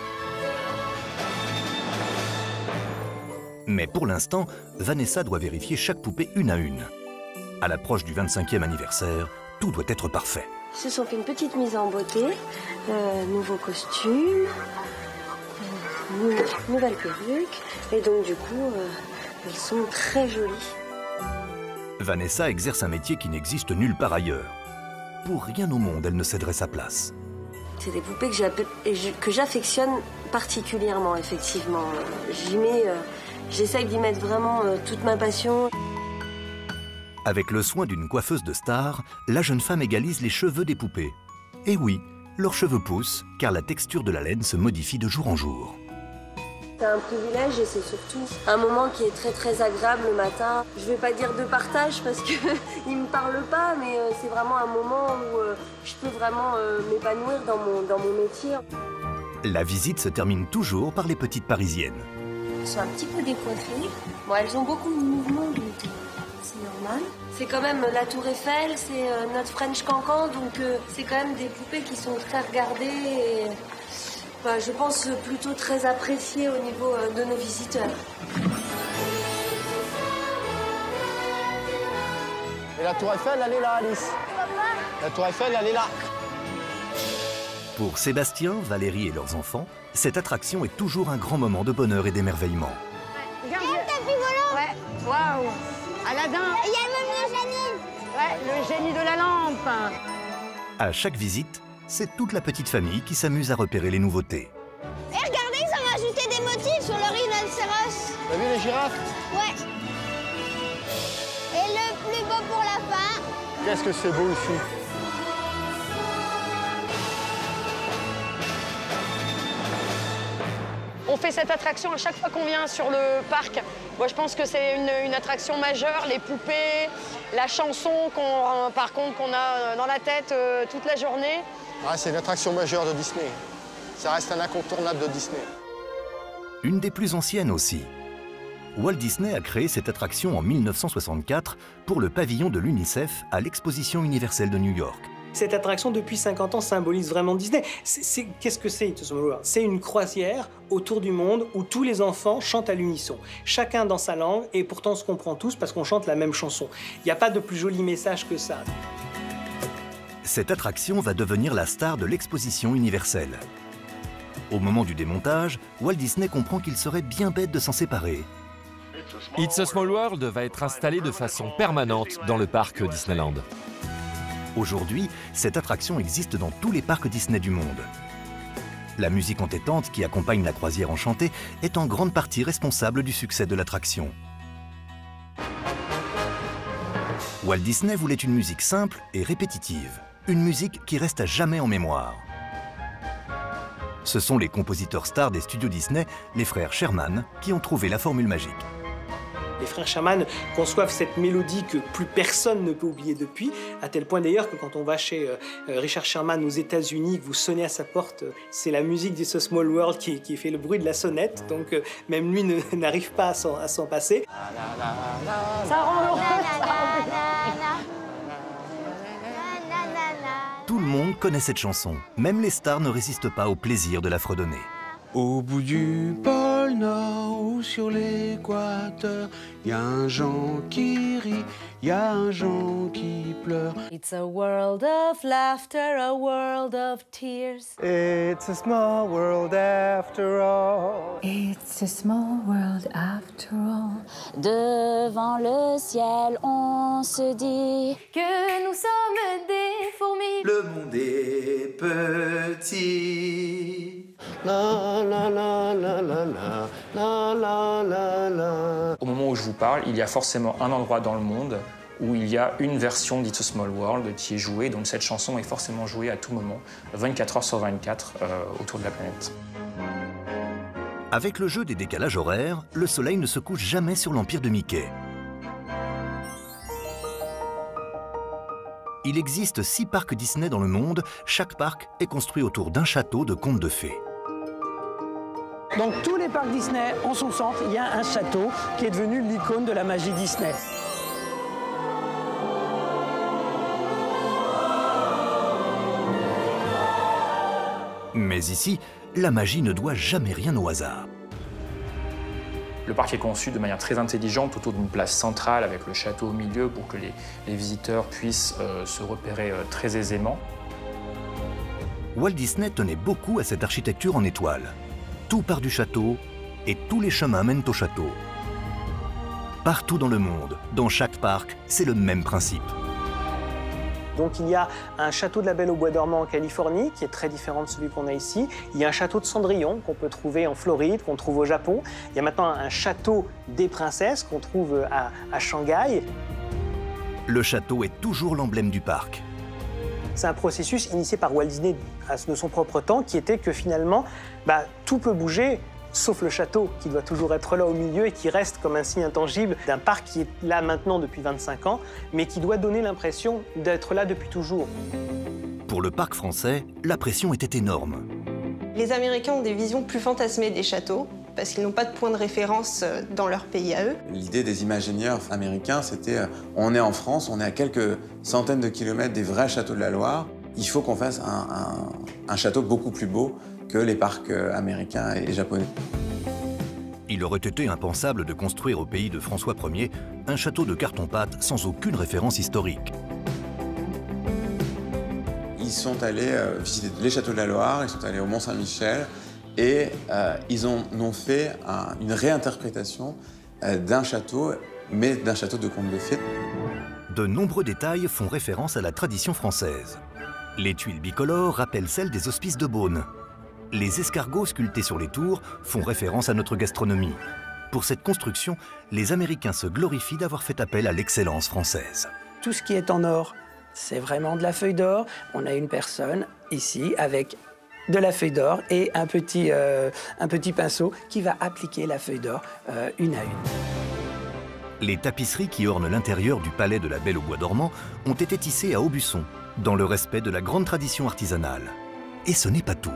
Speaker 1: Mais pour l'instant, Vanessa doit vérifier chaque poupée une à une. À l'approche du 25e anniversaire, tout doit être parfait.
Speaker 6: Ils se sont fait une petite mise en beauté, nouveau costume, nouvelle perruque, et donc du coup, elles sont très jolies.
Speaker 1: Vanessa exerce un métier qui n'existe nulle part ailleurs. Pour rien au monde, elle ne céderait sa place.
Speaker 6: C'est des poupées que j'affectionne particulièrement, effectivement. J'essaye d'y mettre vraiment toute ma passion.
Speaker 1: Avec le soin d'une coiffeuse de star, la jeune femme égalise les cheveux des poupées. Et oui, leurs cheveux poussent, car la texture de la laine se modifie de jour en jour.
Speaker 6: C'est un privilège et c'est surtout un moment qui est très agréable le matin. Je vais pas dire de partage parce qu'il ne me parle pas, mais c'est vraiment un moment où je peux vraiment m'épanouir dans mon métier.
Speaker 1: La visite se termine toujours par les petites Parisiennes.
Speaker 6: Elles sont un petit peu décoiffées. Bon, elles ont beaucoup de mouvements, donc c'est normal. C'est quand même la Tour Eiffel, c'est notre French Cancan, donc c'est quand même des poupées qui sont très regardées et je pense plutôt très appréciées au niveau de nos visiteurs.
Speaker 24: Et la Tour Eiffel, elle est là, Alice. La Tour Eiffel, elle est là.
Speaker 1: Pour Sébastien, Valérie et leurs enfants, cette attraction est toujours un grand moment de bonheur et d'émerveillement.
Speaker 19: Regarde le tapis volant.
Speaker 25: Ouais, waouh. Aladdin.
Speaker 19: Il y a même le génie.
Speaker 25: Ouais, le génie de la lampe.
Speaker 1: À chaque visite, c'est toute la petite famille qui s'amuse à repérer les nouveautés.
Speaker 19: Et regardez, ils ont rajouté des motifs sur le rhinocéros.
Speaker 24: T'as vu les girafes?
Speaker 19: Ouais. Et le plus beau pour la fin.
Speaker 24: Qu'est-ce que c'est beau ici?
Speaker 25: On fait cette attraction à chaque fois qu'on vient sur le parc. Moi, je pense que c'est une attraction majeure. Les poupées, la chanson par contre qu'on a dans la tête toute la journée.
Speaker 24: Ah, c'est une attraction majeure de Disney. Ça reste un incontournable de Disney.
Speaker 1: Une des plus anciennes aussi. Walt Disney a créé cette attraction en 1964 pour le pavillon de l'UNICEF à l'Exposition universelle de New York.
Speaker 16: Cette attraction, depuis 50 ans, symbolise vraiment Disney. Qu'est-ce que c'est, It's a Small World? C'est une croisière autour du monde où tous les enfants chantent à l'unisson. Chacun dans sa langue, et pourtant on se comprend tous parce qu'on chante la même chanson. Il n'y a pas de plus joli message que ça.
Speaker 1: Cette attraction va devenir la star de l'Exposition universelle. Au moment du démontage, Walt Disney comprend qu'il serait bien bête de s'en séparer.
Speaker 11: It's a Small World va être installé de façon permanente dans le parc Disneyland.
Speaker 1: Aujourd'hui, cette attraction existe dans tous les parcs Disney du monde. La musique entêtante qui accompagne la croisière enchantée est en grande partie responsable du succès de l'attraction. Walt Disney voulait une musique simple et répétitive, une musique qui reste à jamais en mémoire. Ce sont les compositeurs stars des studios Disney, les frères Sherman, qui ont trouvé la formule magique.
Speaker 16: Les frères Sherman conçoivent cette mélodie que plus personne ne peut oublier depuis, à tel point d'ailleurs que quand on va chez Richard Sherman aux États-Unis, que vous sonnez à sa porte, c'est la musique d'It's a Small World qui fait le bruit de la sonnette, donc même lui n'arrive pas à s'en passer.
Speaker 25: Ça rend heureux.
Speaker 1: Tout le monde connaît cette chanson, même les stars ne résistent pas au plaisir de la fredonner.
Speaker 12: Au bout du pôle Nord ou sur l'équateur, y a un Jean qui rit, y a un Jean qui pleure.
Speaker 14: It's a world of laughter, a world of tears.
Speaker 9: It's a small world after all.
Speaker 14: It's a small world after all. Devant le ciel, on se dit que nous sommes des fourmis.
Speaker 12: Le monde est petit. La la la la la la la la la la.
Speaker 5: Au moment où je vous parle, il y a forcément un endroit dans le monde où il y a une version d'It's a Small World qui est jouée, donc cette chanson est forcément jouée à tout moment, 24 heures sur 24, autour de la planète.
Speaker 1: Avec le jeu des décalages horaires, le soleil ne se couche jamais sur l'empire de Mickey. Il existe 6 parcs Disney dans le monde, chaque parc est construit autour d'un château de contes de fées.
Speaker 16: Dans tous les parcs Disney, en son centre, il y a un château qui est devenu l'icône de la magie Disney.
Speaker 1: Mais ici, la magie ne doit jamais rien au hasard.
Speaker 5: Le parc est conçu de manière très intelligente autour d'une place centrale avec le château au milieu pour que les visiteurs puissent se repérer très aisément.
Speaker 1: Walt Disney tenait beaucoup à cette architecture en étoile. Tout part du château et tous les chemins mènent au château. Partout dans le monde, dans chaque parc, c'est le même principe.
Speaker 16: Donc il y a un château de la Belle au Bois dormant en Californie, qui est très différent de celui qu'on a ici. Il y a un château de Cendrillon qu'on peut trouver en Floride, qu'on trouve au Japon. Il y a maintenant un château des princesses qu'on trouve à Shanghai.
Speaker 1: le château est toujours l'emblème du parc.
Speaker 16: C'est un processus initié par Walt Disney de son propre temps, qui était que finalement, tout peut bouger, sauf le château, qui doit toujours être là au milieu et qui reste comme un signe intangible d'un parc qui est là maintenant depuis 25 ans, mais qui doit donner l'impression d'être là depuis toujours.
Speaker 1: Pour le parc français, la pression était énorme.
Speaker 18: Les Américains ont des visions plus fantasmées des châteaux, parce qu'ils n'ont pas de point de référence dans leur pays à eux.
Speaker 17: L'idée des imaginaires américains, c'était on est en France, on est à quelques centaines de kilomètres des vrais châteaux de la Loire, il faut qu'on fasse un château beaucoup plus beau que les parcs américains et japonais.
Speaker 1: Il aurait été impensable de construire au pays de François Ier un château de carton-pâte sans aucune référence historique.
Speaker 17: Ils sont allés visiter les châteaux de la Loire, ils sont allés au Mont-Saint-Michel et ils ont fait une réinterprétation d'un château, mais d'un château de conte de fées.
Speaker 1: De nombreux détails font référence à la tradition française. Les tuiles bicolores rappellent celles des hospices de Beaune. Les escargots sculptés sur les tours font référence à notre gastronomie. Pour cette construction, les Américains se glorifient d'avoir fait appel à l'excellence française.
Speaker 16: Tout ce qui est en or, c'est vraiment de la feuille d'or. On a une personne ici avec de la feuille d'or et un petit pinceau qui va appliquer la feuille d'or une à une.
Speaker 1: Les tapisseries qui ornent l'intérieur du palais de la Belle au Bois dormant ont été tissées à Aubusson, dans le respect de la grande tradition artisanale. Et ce n'est pas tout.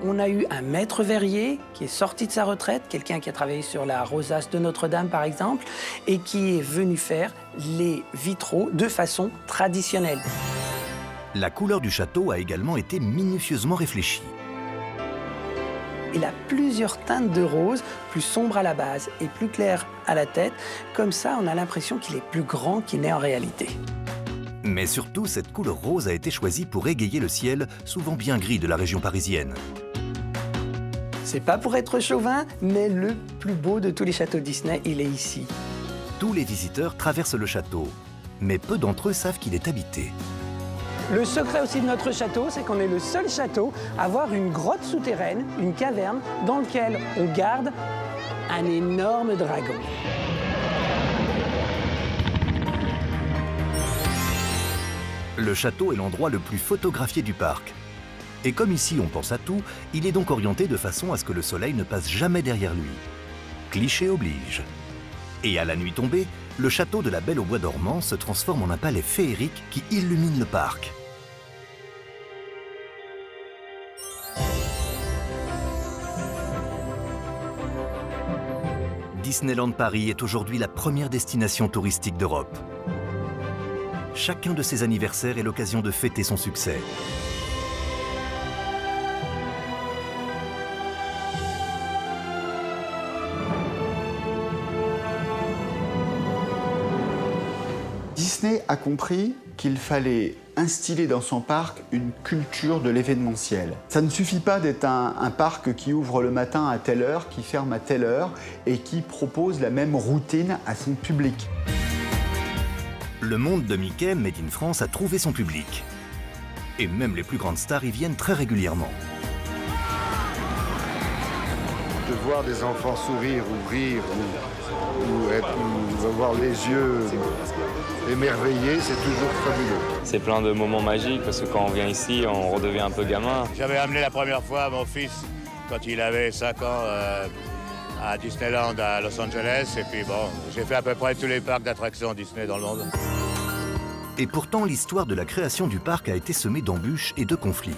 Speaker 16: On a eu un maître verrier qui est sorti de sa retraite, quelqu'un qui a travaillé sur la rosace de Notre-Dame par exemple, et qui est venu faire les vitraux de façon traditionnelle.
Speaker 1: La couleur du château a également été minutieusement réfléchie.
Speaker 16: Il a plusieurs teintes de rose, plus sombre à la base et plus clair à la tête. Comme ça, on a l'impression qu'il est plus grand qu'il n'est en réalité.
Speaker 1: Mais surtout, cette couleur rose a été choisie pour égayer le ciel, souvent bien gris de la région parisienne.
Speaker 16: C'est pas pour être chauvin, mais le plus beau de tous les châteaux Disney, il est ici.
Speaker 1: Tous les visiteurs traversent le château, mais peu d'entre eux savent qu'il est habité.
Speaker 16: Le secret aussi de notre château, c'est qu'on est le seul château à avoir une grotte souterraine, une caverne, dans laquelle on garde un énorme dragon.
Speaker 1: Le château est l'endroit le plus photographié du parc. Et comme ici on pense à tout, il est donc orienté de façon à ce que le soleil ne passe jamais derrière lui. Cliché oblige. Et à la nuit tombée, le château de la Belle au Bois dormant se transforme en un palais féerique qui illumine le parc. Disneyland Paris est aujourd'hui la première destination touristique d'Europe. Chacun de ses anniversaires est l'occasion de fêter son succès.
Speaker 13: Disney a compris qu'il fallait instiller dans son parc une culture de l'événementiel. Ça ne suffit pas d'être un parc qui ouvre le matin à telle heure, qui ferme à telle heure et qui propose la même routine à son public.
Speaker 1: Le monde de Mickey, Made in France, a trouvé son public. Et même les plus grandes stars y viennent très régulièrement.
Speaker 8: De voir des enfants sourire ou rire ou avoir les yeux émerveillés, c'est toujours fabuleux.
Speaker 10: C'est plein de moments magiques parce que quand on vient ici, on redevient un peu gamin.
Speaker 15: J'avais amené la première fois mon fils quand il avait 5 ans à Disneyland à Los Angeles. Et puis bon, j'ai fait à peu près tous les parcs d'attractions Disney dans le monde.
Speaker 1: Et pourtant, l'histoire de la création du parc a été semée d'embûches et de conflits.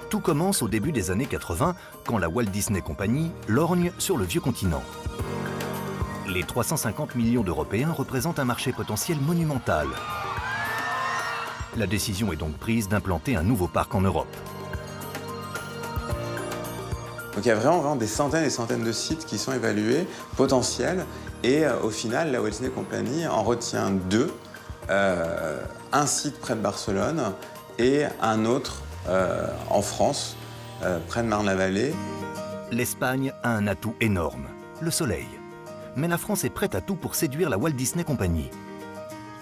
Speaker 1: Tout commence au début des années 80, quand la Walt Disney Company lorgne sur le vieux continent. Les 350 millions d'Européens représentent un marché potentiel monumental. La décision est donc prise d'implanter un nouveau parc en Europe.
Speaker 17: Donc il y a vraiment des centaines et centaines de sites qui sont évalués, potentiels, et au final, la Walt Disney Company en retient 2. Un site près de Barcelone et un autre en France, près de Marne-la-Vallée.
Speaker 1: L'Espagne a un atout énorme, le soleil. Mais la France est prête à tout pour séduire la Walt Disney Company.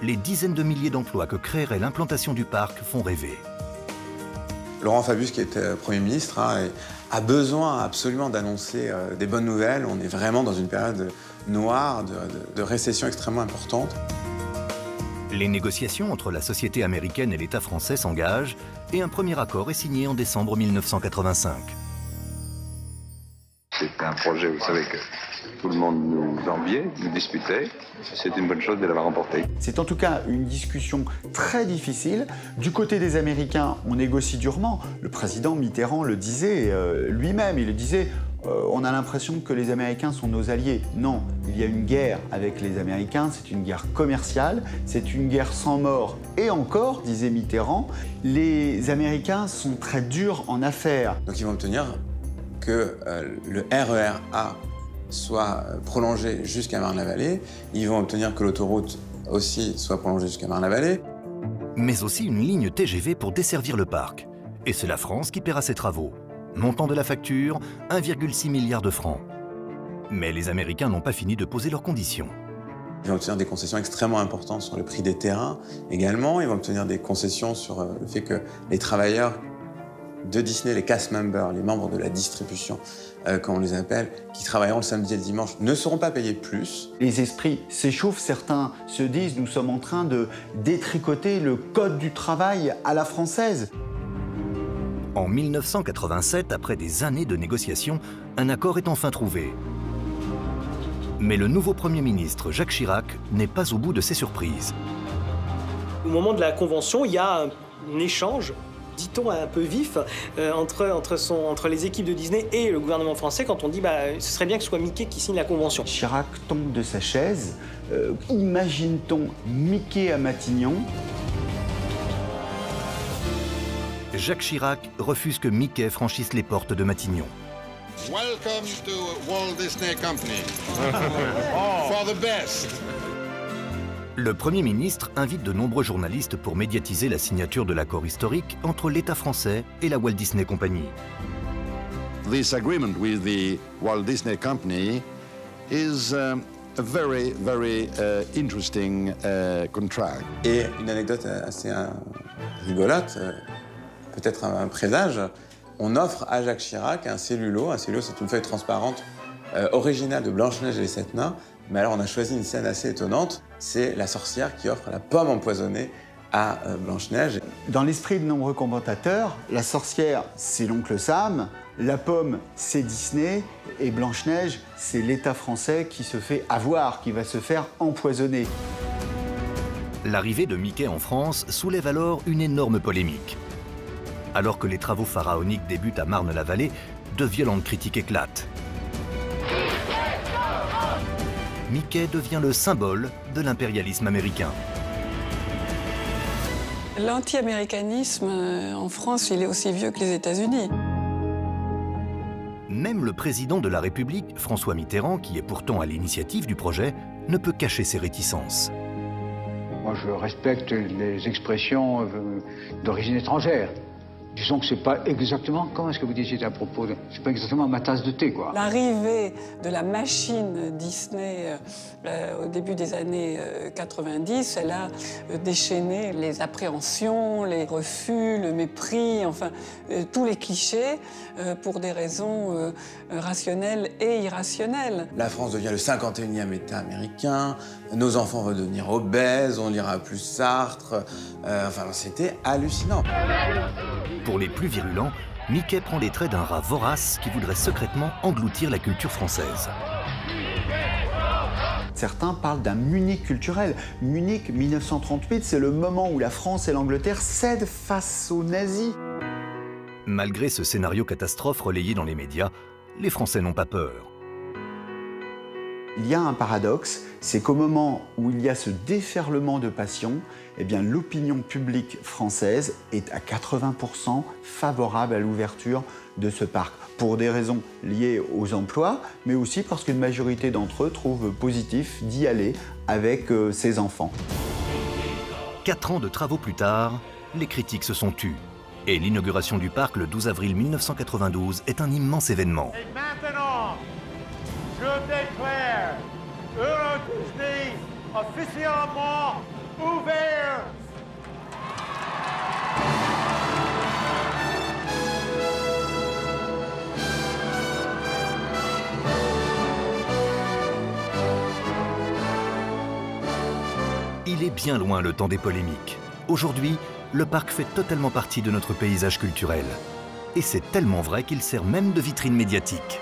Speaker 1: Les dizaines de milliers d'emplois que créerait l'implantation du parc font rêver.
Speaker 17: Laurent Fabius, qui est Premier ministre, a besoin absolument d'annoncer des bonnes nouvelles. On est vraiment dans une période noire, de récession extrêmement importante.
Speaker 1: Les négociations entre la société américaine et l'État français s'engagent et un premier accord est signé en décembre 1985.
Speaker 2: C'est un projet, vous savez, que tout le monde nous enviait, nous disputait. C'est une bonne chose de l'avoir remporté.
Speaker 13: C'est en tout cas une discussion très difficile. Du côté des Américains, on négocie durement. Le président Mitterrand le disait lui-même, il le disait on a l'impression que les Américains sont nos alliés. Non, il y a une guerre avec les Américains, c'est une guerre commerciale, c'est une guerre sans mort. Et encore, disait Mitterrand, les Américains sont très durs en affaires.
Speaker 17: Donc ils vont obtenir que le RER A soit prolongé jusqu'à Marne-la-Vallée. Ils vont obtenir que l'autoroute aussi soit prolongée jusqu'à Marne-la-Vallée.
Speaker 1: Mais aussi une ligne TGV pour desservir le parc. Et c'est la France qui paiera ces travaux. Montant de la facture, 1,6 milliard de francs. Mais les Américains n'ont pas fini de poser leurs conditions.
Speaker 17: Ils vont obtenir des concessions extrêmement importantes sur le prix des terrains également. Ils vont obtenir des concessions sur le fait que les travailleurs de Disney, les cast members, les membres de la distribution, comme on les appelle, qui travailleront le samedi et le dimanche, ne seront pas payés plus.
Speaker 13: Les esprits s'échauffent, certains se disent nous sommes en train de détricoter le code du travail à la française.
Speaker 1: En 1987, après des années de négociations, un accord est enfin trouvé. Mais le nouveau Premier ministre, Jacques Chirac, n'est pas au bout de ses surprises.
Speaker 16: Au moment de la convention, il y a un échange, dit-on un peu vif, entre les équipes de Disney et le gouvernement français quand on dit ce serait bien que ce soit Mickey qui signe la convention.
Speaker 13: Chirac tombe de sa chaise. Imagine-t-on Mickey à Matignon?
Speaker 1: Jacques Chirac refuse que Mickey franchisse les portes de Matignon.
Speaker 8: Welcome to Walt Disney Company. For the best.
Speaker 1: Le Premier ministre invite de nombreux journalistes pour médiatiser la signature de l'accord historique entre l'État français et la Walt Disney Company.
Speaker 8: This agreement with the Walt Disney Company is a very, very interesting contract.
Speaker 17: Et une anecdote assez rigolote, peut-être un présage, on offre à Jacques Chirac un cellulo. Un cellulo, c'est une feuille transparente originale de Blanche-Neige et les 7 nains. Mais alors, on a choisi une scène assez étonnante. C'est la sorcière qui offre la pomme empoisonnée à Blanche-Neige.
Speaker 13: Dans l'esprit de nombreux commentateurs, la sorcière, c'est l'oncle Sam, la pomme, c'est Disney, et Blanche-Neige, c'est l'État français qui se fait avoir, qui va se faire empoisonner.
Speaker 1: L'arrivée de Mickey en France soulève alors une énorme polémique. Alors que les travaux pharaoniques débutent à Marne-la-Vallée, de violentes critiques éclatent. Mickey devient le symbole de l'impérialisme américain.
Speaker 4: L'anti-américanisme en France, il est aussi vieux que les États-Unis.
Speaker 1: Même le président de la République, François Mitterrand, qui est pourtant à l'initiative du projet, ne peut cacher ses réticences.
Speaker 20: Moi, je respecte les expressions d'origine étrangère. Disons que c'est pas exactement, comment est-ce que vous disiez à propos de... C'est pas exactement ma tasse de thé, quoi.
Speaker 4: L'arrivée de la machine Disney au début des années 90, elle a déchaîné les appréhensions, les refus, le mépris, enfin, tous les clichés pour des raisons rationnelles et irrationnelles.
Speaker 17: La France devient le 51e État américain, nos enfants vont devenir obèses, on lira plus Sartre, enfin, c'était hallucinant.
Speaker 1: Pour les plus virulents, Mickey prend les traits d'un rat vorace qui voudrait secrètement engloutir la culture française.
Speaker 13: Certains parlent d'un Munich culturel. Munich 1938, c'est le moment où la France et l'Angleterre cèdent face aux nazis.
Speaker 1: Malgré ce scénario catastrophe relayé dans les médias, les Français n'ont pas peur.
Speaker 13: Il y a un paradoxe, c'est qu'au moment où il y a ce déferlement de passion, eh bien, l'opinion publique française est à 80% favorable à l'ouverture de ce parc, pour des raisons liées aux emplois, mais aussi parce qu'une majorité d'entre eux trouvent positif d'y aller avec ses enfants.
Speaker 1: 4 ans de travaux plus tard, les critiques se sont tues. Et l'inauguration du parc le 12 avril 1992 est un immense événement.
Speaker 21: Et maintenant, je déclare Euro Disney officiellement ouvert.
Speaker 1: Il il est bien loin le temps des polémiques. Aujourd'hui, le parc fait totalement partie de notre paysage culturel. Et c'est tellement vrai qu'il sert même de vitrine médiatique.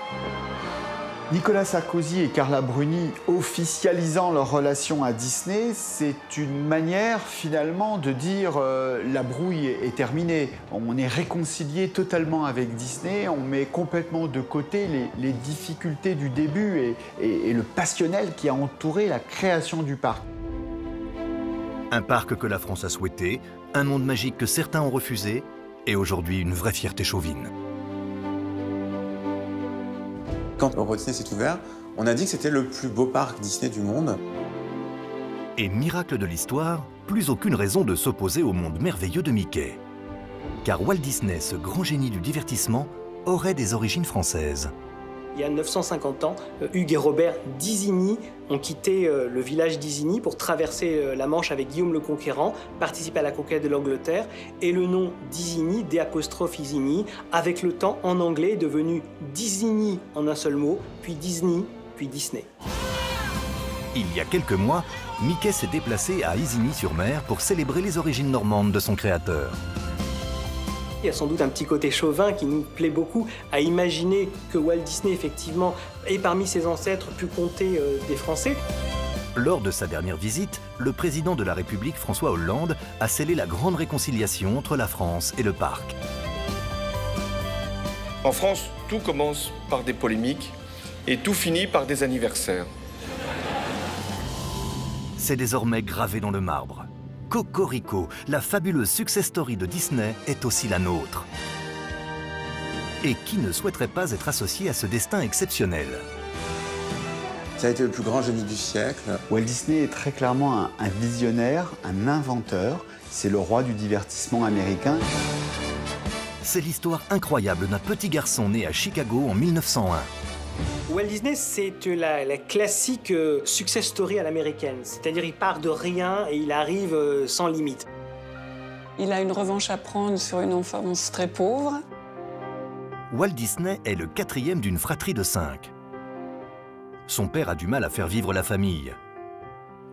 Speaker 13: Nicolas Sarkozy et Carla Bruni officialisant leur relation à Disney, c'est une manière finalement de dire la brouille est terminée. On est réconcilié totalement avec Disney, on met complètement de côté les difficultés du début et le passionnel qui a entouré la création du parc.
Speaker 1: Un parc que la France a souhaité, un monde magique que certains ont refusé, et aujourd'hui une vraie fierté chauvine.
Speaker 17: Quand Euro Disney s'est ouvert, on a dit que c'était le plus beau parc Disney du monde.
Speaker 1: Et miracle de l'histoire, plus aucune raison de s'opposer au monde merveilleux de Mickey. Car Walt Disney, ce grand génie du divertissement, aurait des origines françaises.
Speaker 16: Il y a 950 ans, Hugues et Robert d'Isigny ont quitté le village d'Isigny pour traverser la Manche avec Guillaume le Conquérant, participer à la conquête de l'Angleterre, et le nom d'Isigny, D''Isigny, avec le temps en anglais est devenu Disigny en un seul mot, puis Disney, puis Disney.
Speaker 1: Il y a quelques mois, Mickey s'est déplacé à Isigny-sur-Mer pour célébrer les origines normandes de son créateur.
Speaker 16: Il y a sans doute un petit côté chauvin qui nous plaît beaucoup à imaginer que Walt Disney, effectivement, ait parmi ses ancêtres pu compter des Français.
Speaker 1: Lors de sa dernière visite, le président de la République, François Hollande, a scellé la grande réconciliation entre la France et le parc.
Speaker 3: En France, tout commence par des polémiques et tout finit par des anniversaires.
Speaker 1: C'est désormais gravé dans le marbre. Cocorico, la fabuleuse success story de Disney, est aussi la nôtre. Et qui ne souhaiterait pas être associé à ce destin exceptionnel?
Speaker 17: Ça a été le plus grand génie du siècle.
Speaker 13: Walt Disney est très clairement un visionnaire, un inventeur. C'est le roi du divertissement américain.
Speaker 1: C'est l'histoire incroyable d'un petit garçon né à Chicago en 1901.
Speaker 16: Walt Disney, c'est la classique success story à l'américaine. C'est-à-dire il part de rien et il arrive sans limite.
Speaker 6: Il a une revanche à prendre sur une enfance très pauvre.
Speaker 1: Walt Disney est le quatrième d'une fratrie de 5. Son père a du mal à faire vivre la famille.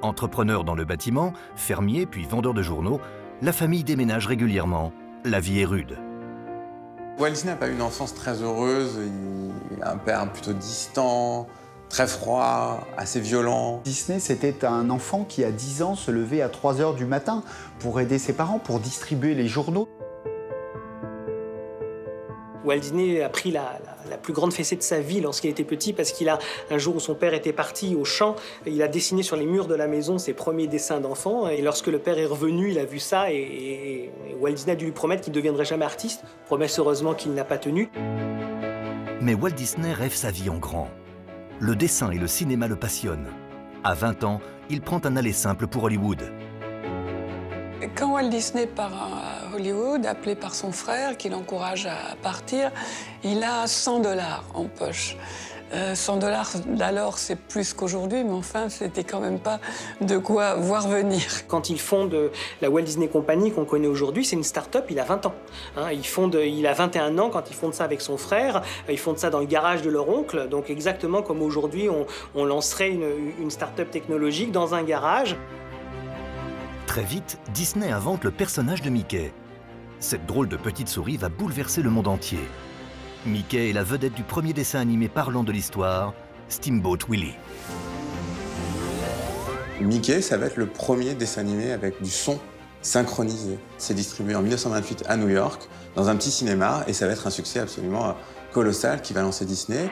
Speaker 1: Entrepreneur dans le bâtiment, fermier puis vendeur de journaux, la famille déménage régulièrement. La vie est rude.
Speaker 17: Walt Disney n'a pas eu une enfance très heureuse. Il a un père plutôt distant, très froid, assez violent.
Speaker 13: Disney, c'était un enfant qui, à 10 ans, se levait à 3 h du matin pour aider ses parents, pour distribuer les journaux.
Speaker 16: Walt Disney a pris la plus grande fessée de sa vie lorsqu'il était petit parce qu'il a, un jour où son père était parti au champ, il a dessiné sur les murs de la maison ses premiers dessins d'enfant. Et lorsque le père est revenu, il a vu ça et Walt Disney a dû lui promettre qu'il ne deviendrait jamais artiste. Promesse heureusement qu'il n'a pas tenue.
Speaker 1: Mais Walt Disney rêve sa vie en grand. Le dessin et le cinéma le passionnent. À 20 ans, il prend un aller simple pour Hollywood.
Speaker 6: Quand Walt Disney part à Hollywood, appelé par son frère, qui l'encourage à partir, il a 100 $ en poche. 100 $ d'alors, c'est plus qu'aujourd'hui, mais enfin, c'était quand même pas de quoi voir venir.
Speaker 16: Quand il fonde la Walt Disney Company qu'on connaît aujourd'hui, c'est une start-up, il a 20 ans. Hein, il a 21 ans quand il fonde ça avec son frère. Il fonde ça dans le garage de leur oncle, donc exactement comme aujourd'hui, on lancerait une start-up technologique dans un garage.
Speaker 1: Très vite, Disney invente le personnage de Mickey. Cette drôle de petite souris va bouleverser le monde entier. Mickey est la vedette du premier dessin animé parlant de l'histoire, Steamboat Willie.
Speaker 17: Mickey, ça va être le premier dessin animé avec du son synchronisé. C'est distribué en 1928 à New York, dans un petit cinéma, et ça va être un succès absolument colossal qui va lancer Disney.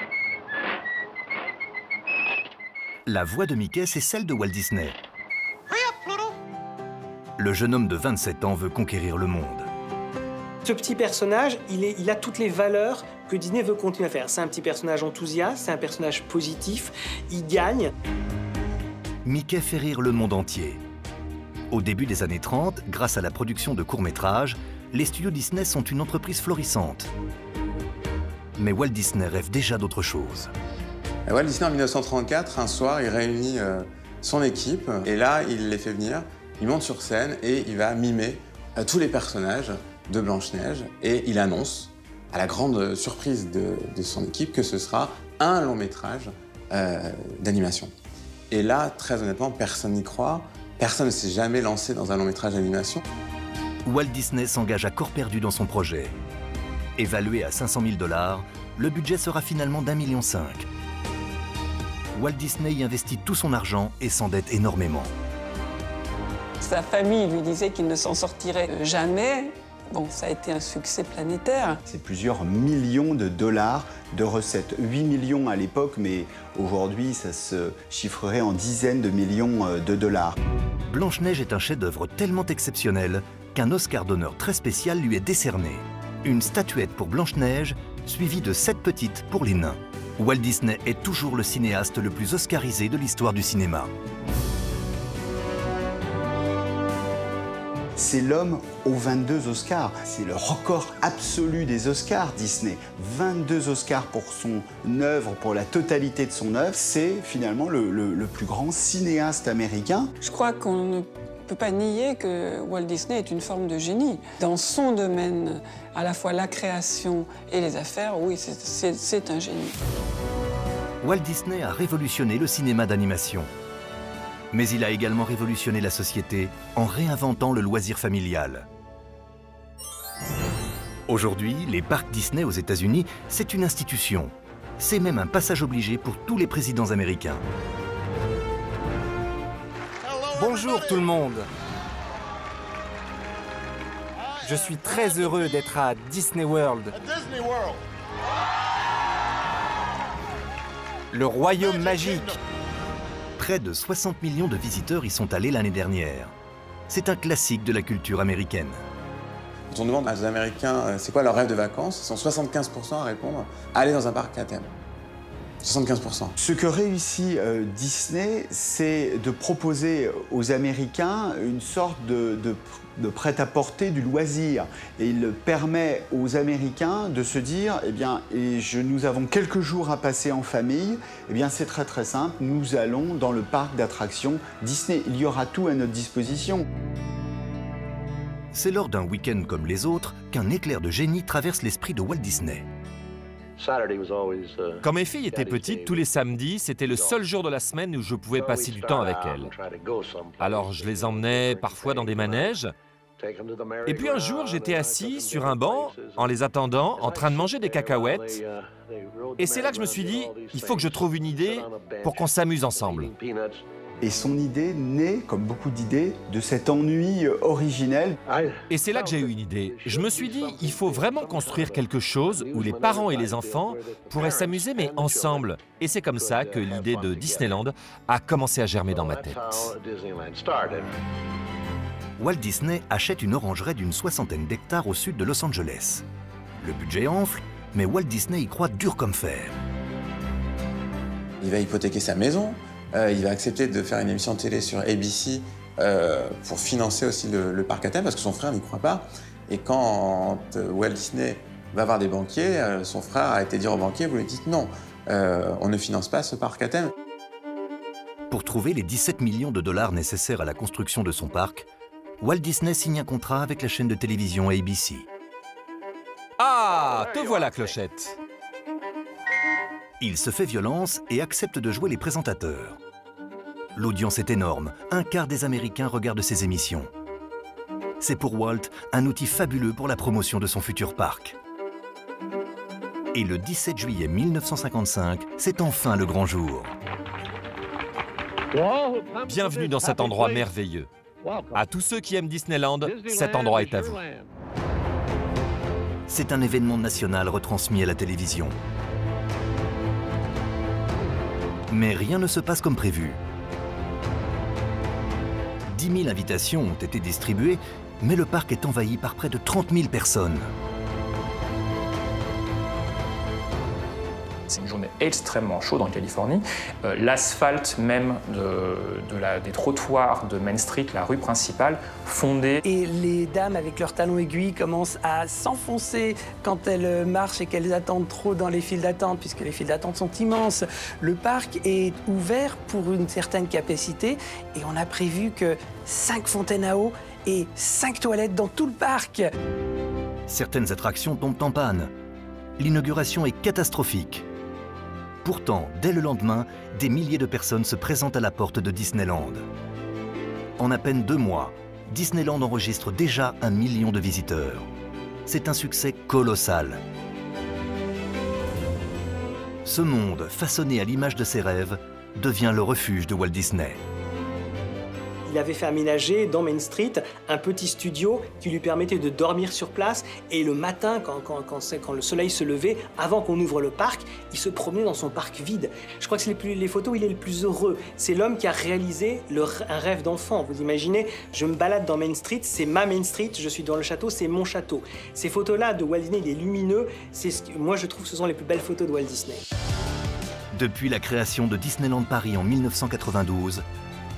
Speaker 1: La voix de Mickey, c'est celle de Walt Disney. Le jeune homme de 27 ans veut conquérir le monde.
Speaker 16: Ce petit personnage, il a toutes les valeurs que Disney veut continuer à faire. C'est un petit personnage enthousiaste, c'est un personnage positif, il gagne.
Speaker 1: Mickey fait rire le monde entier. Au début des années 30, grâce à la production de courts-métrages, les studios Disney sont une entreprise florissante. Mais Walt Disney rêve déjà d'autre chose.
Speaker 17: Walt Disney, en 1934, un soir, il réunit son équipe, et là, il les fait venir. Il monte sur scène et il va mimer tous les personnages de Blanche-Neige et il annonce, à la grande surprise de son équipe, que ce sera un long métrage d'animation. Et là, très honnêtement, personne n'y croit. Personne ne s'est jamais lancé dans un long métrage d'animation.
Speaker 1: Walt Disney s'engage à corps perdu dans son projet. Évalué à 500 000 $, le budget sera finalement d'1,5 million. Walt Disney y investit tout son argent et s'endette énormément.
Speaker 6: Sa famille lui disait qu'il ne s'en sortirait jamais. Bon, ça a été un succès planétaire.
Speaker 13: C'est plusieurs millions de dollars de recettes. 8 millions à l'époque, mais aujourd'hui, ça se chiffrerait en dizaines de millions de dollars.
Speaker 1: Blanche-Neige est un chef-d'œuvre tellement exceptionnel qu'un Oscar d'honneur très spécial lui est décerné. Une statuette pour Blanche-Neige, suivie de 7 petites pour les nains. Walt Disney est toujours le cinéaste le plus oscarisé de l'histoire du cinéma.
Speaker 13: C'est l'homme aux 22 Oscars. C'est le record absolu des Oscars, Disney. 22 Oscars pour son œuvre, pour la totalité de son œuvre. C'est finalement le plus grand cinéaste américain.
Speaker 6: Je crois qu'on ne peut pas nier que Walt Disney est une forme de génie. Dans son domaine, à la fois la création et les affaires, oui, c'est un génie.
Speaker 1: Walt Disney a révolutionné le cinéma d'animation. Mais il a également révolutionné la société en réinventant le loisir familial. Aujourd'hui, les parcs Disney aux États-Unis, c'est une institution. C'est même un passage obligé pour tous les présidents américains.
Speaker 7: Bonjour tout le monde. Je suis très heureux d'être à Disney World. Le royaume magique.
Speaker 1: Près de 60 millions de visiteurs y sont allés l'année dernière. C'est un classique de la culture américaine.
Speaker 17: Quand on demande aux Américains c'est quoi leur rêve de vacances, ils sont 75% à répondre « aller dans un parc à thème ». 75%.
Speaker 13: Ce que réussit Disney, c'est de proposer aux Américains une sorte de prêt-à-porter du loisir. Et il permet aux Américains de se dire, eh bien, nous avons quelques jours à passer en famille, eh bien, c'est très très simple, nous allons dans le parc d'attractions Disney. Il y aura tout à notre disposition.
Speaker 1: C'est lors d'un week-end comme les autres qu'un éclair de génie traverse l'esprit de Walt Disney.
Speaker 11: Quand mes filles étaient petites, tous les samedis, c'était le seul jour de la semaine où je pouvais passer du temps avec elles. Alors je les emmenais parfois dans des manèges. Et puis un jour, j'étais assis sur un banc, en les attendant, en train de manger des cacahuètes. Et c'est là que je me suis dit, il faut que je trouve une idée pour qu'on s'amuse ensemble.
Speaker 13: Et son idée naît, comme beaucoup d'idées, de cet ennui originel.
Speaker 11: Et c'est là que j'ai eu une idée. Je me suis dit, il faut vraiment construire quelque chose où les parents et les enfants pourraient s'amuser, mais ensemble. Et c'est comme ça que l'idée de Disneyland a commencé à germer dans ma tête.
Speaker 1: Walt Disney achète une orangerie d'une 60aine d'hectares au sud de Los Angeles. Le budget enfle, mais Walt Disney y croit dur comme fer.
Speaker 17: Il va hypothéquer sa maison. Il va accepter de faire une émission de télé sur ABC pour financer aussi le parc à thème parce que son frère n'y croit pas. Et quand Walt Disney va voir des banquiers, son frère a été dire aux banquiers, vous lui dites non, on ne finance pas ce parc à thème.
Speaker 1: Pour trouver les 17 millions de dollars nécessaires à la construction de son parc, Walt Disney signe un contrat avec la chaîne de télévision ABC.
Speaker 11: Ah, te voilà, Clochette.
Speaker 1: Il se fait violence et accepte de jouer les présentateurs. L'audience est énorme, un quart des Américains regardent ses émissions. C'est pour Walt un outil fabuleux pour la promotion de son futur parc. Et le 17 juillet 1955, c'est enfin le grand jour.
Speaker 11: Bienvenue dans cet endroit merveilleux. À tous ceux qui aiment Disneyland, cet endroit est à vous.
Speaker 1: C'est un événement national retransmis à la télévision. Mais rien ne se passe comme prévu. 10 000 invitations ont été distribuées, mais le parc est envahi par près de 30 000 personnes.
Speaker 5: C'est une journée extrêmement chaude en Californie. L'asphalte même des trottoirs de Main Street, la rue principale, fondée.
Speaker 16: Et les dames avec leurs talons aiguilles commencent à s'enfoncer quand elles marchent et qu'elles attendent trop dans les files d'attente, puisque les files d'attente sont immenses. Le parc est ouvert pour une certaine capacité et on a prévu que 5 fontaines à eau et 5 toilettes dans tout le parc.
Speaker 1: Certaines attractions tombent en panne. L'inauguration est catastrophique. Pourtant, dès le lendemain, des milliers de personnes se présentent à la porte de Disneyland. En à peine 2 mois, Disneyland enregistre déjà 1 million de visiteurs. C'est un succès colossal. Ce monde, façonné à l'image de ses rêves, devient le refuge de Walt Disney.
Speaker 16: Il avait fait aménager dans Main Street un petit studio qui lui permettait de dormir sur place, et le matin, quand le soleil se levait, avant qu'on ouvre le parc, il se promenait dans son parc vide. Je crois que c'est les photos où il est le plus heureux. C'est l'homme qui a réalisé un rêve d'enfant. Vous imaginez, je me balade dans Main Street, c'est ma Main Street, je suis dans le château, c'est mon château. Ces photos-là de Walt Disney, il est lumineux, moi je trouve que ce sont les plus belles photos de Walt Disney.
Speaker 1: Depuis la création de Disneyland Paris en 1992,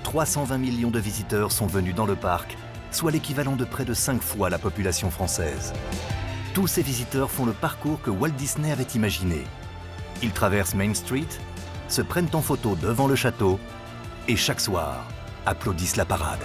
Speaker 1: 320 millions de visiteurs sont venus dans le parc, soit l'équivalent de près de 5 fois la population française. Tous ces visiteurs font le parcours que Walt Disney avait imaginé. Ils traversent Main Street, se prennent en photo devant le château et chaque soir applaudissent la parade.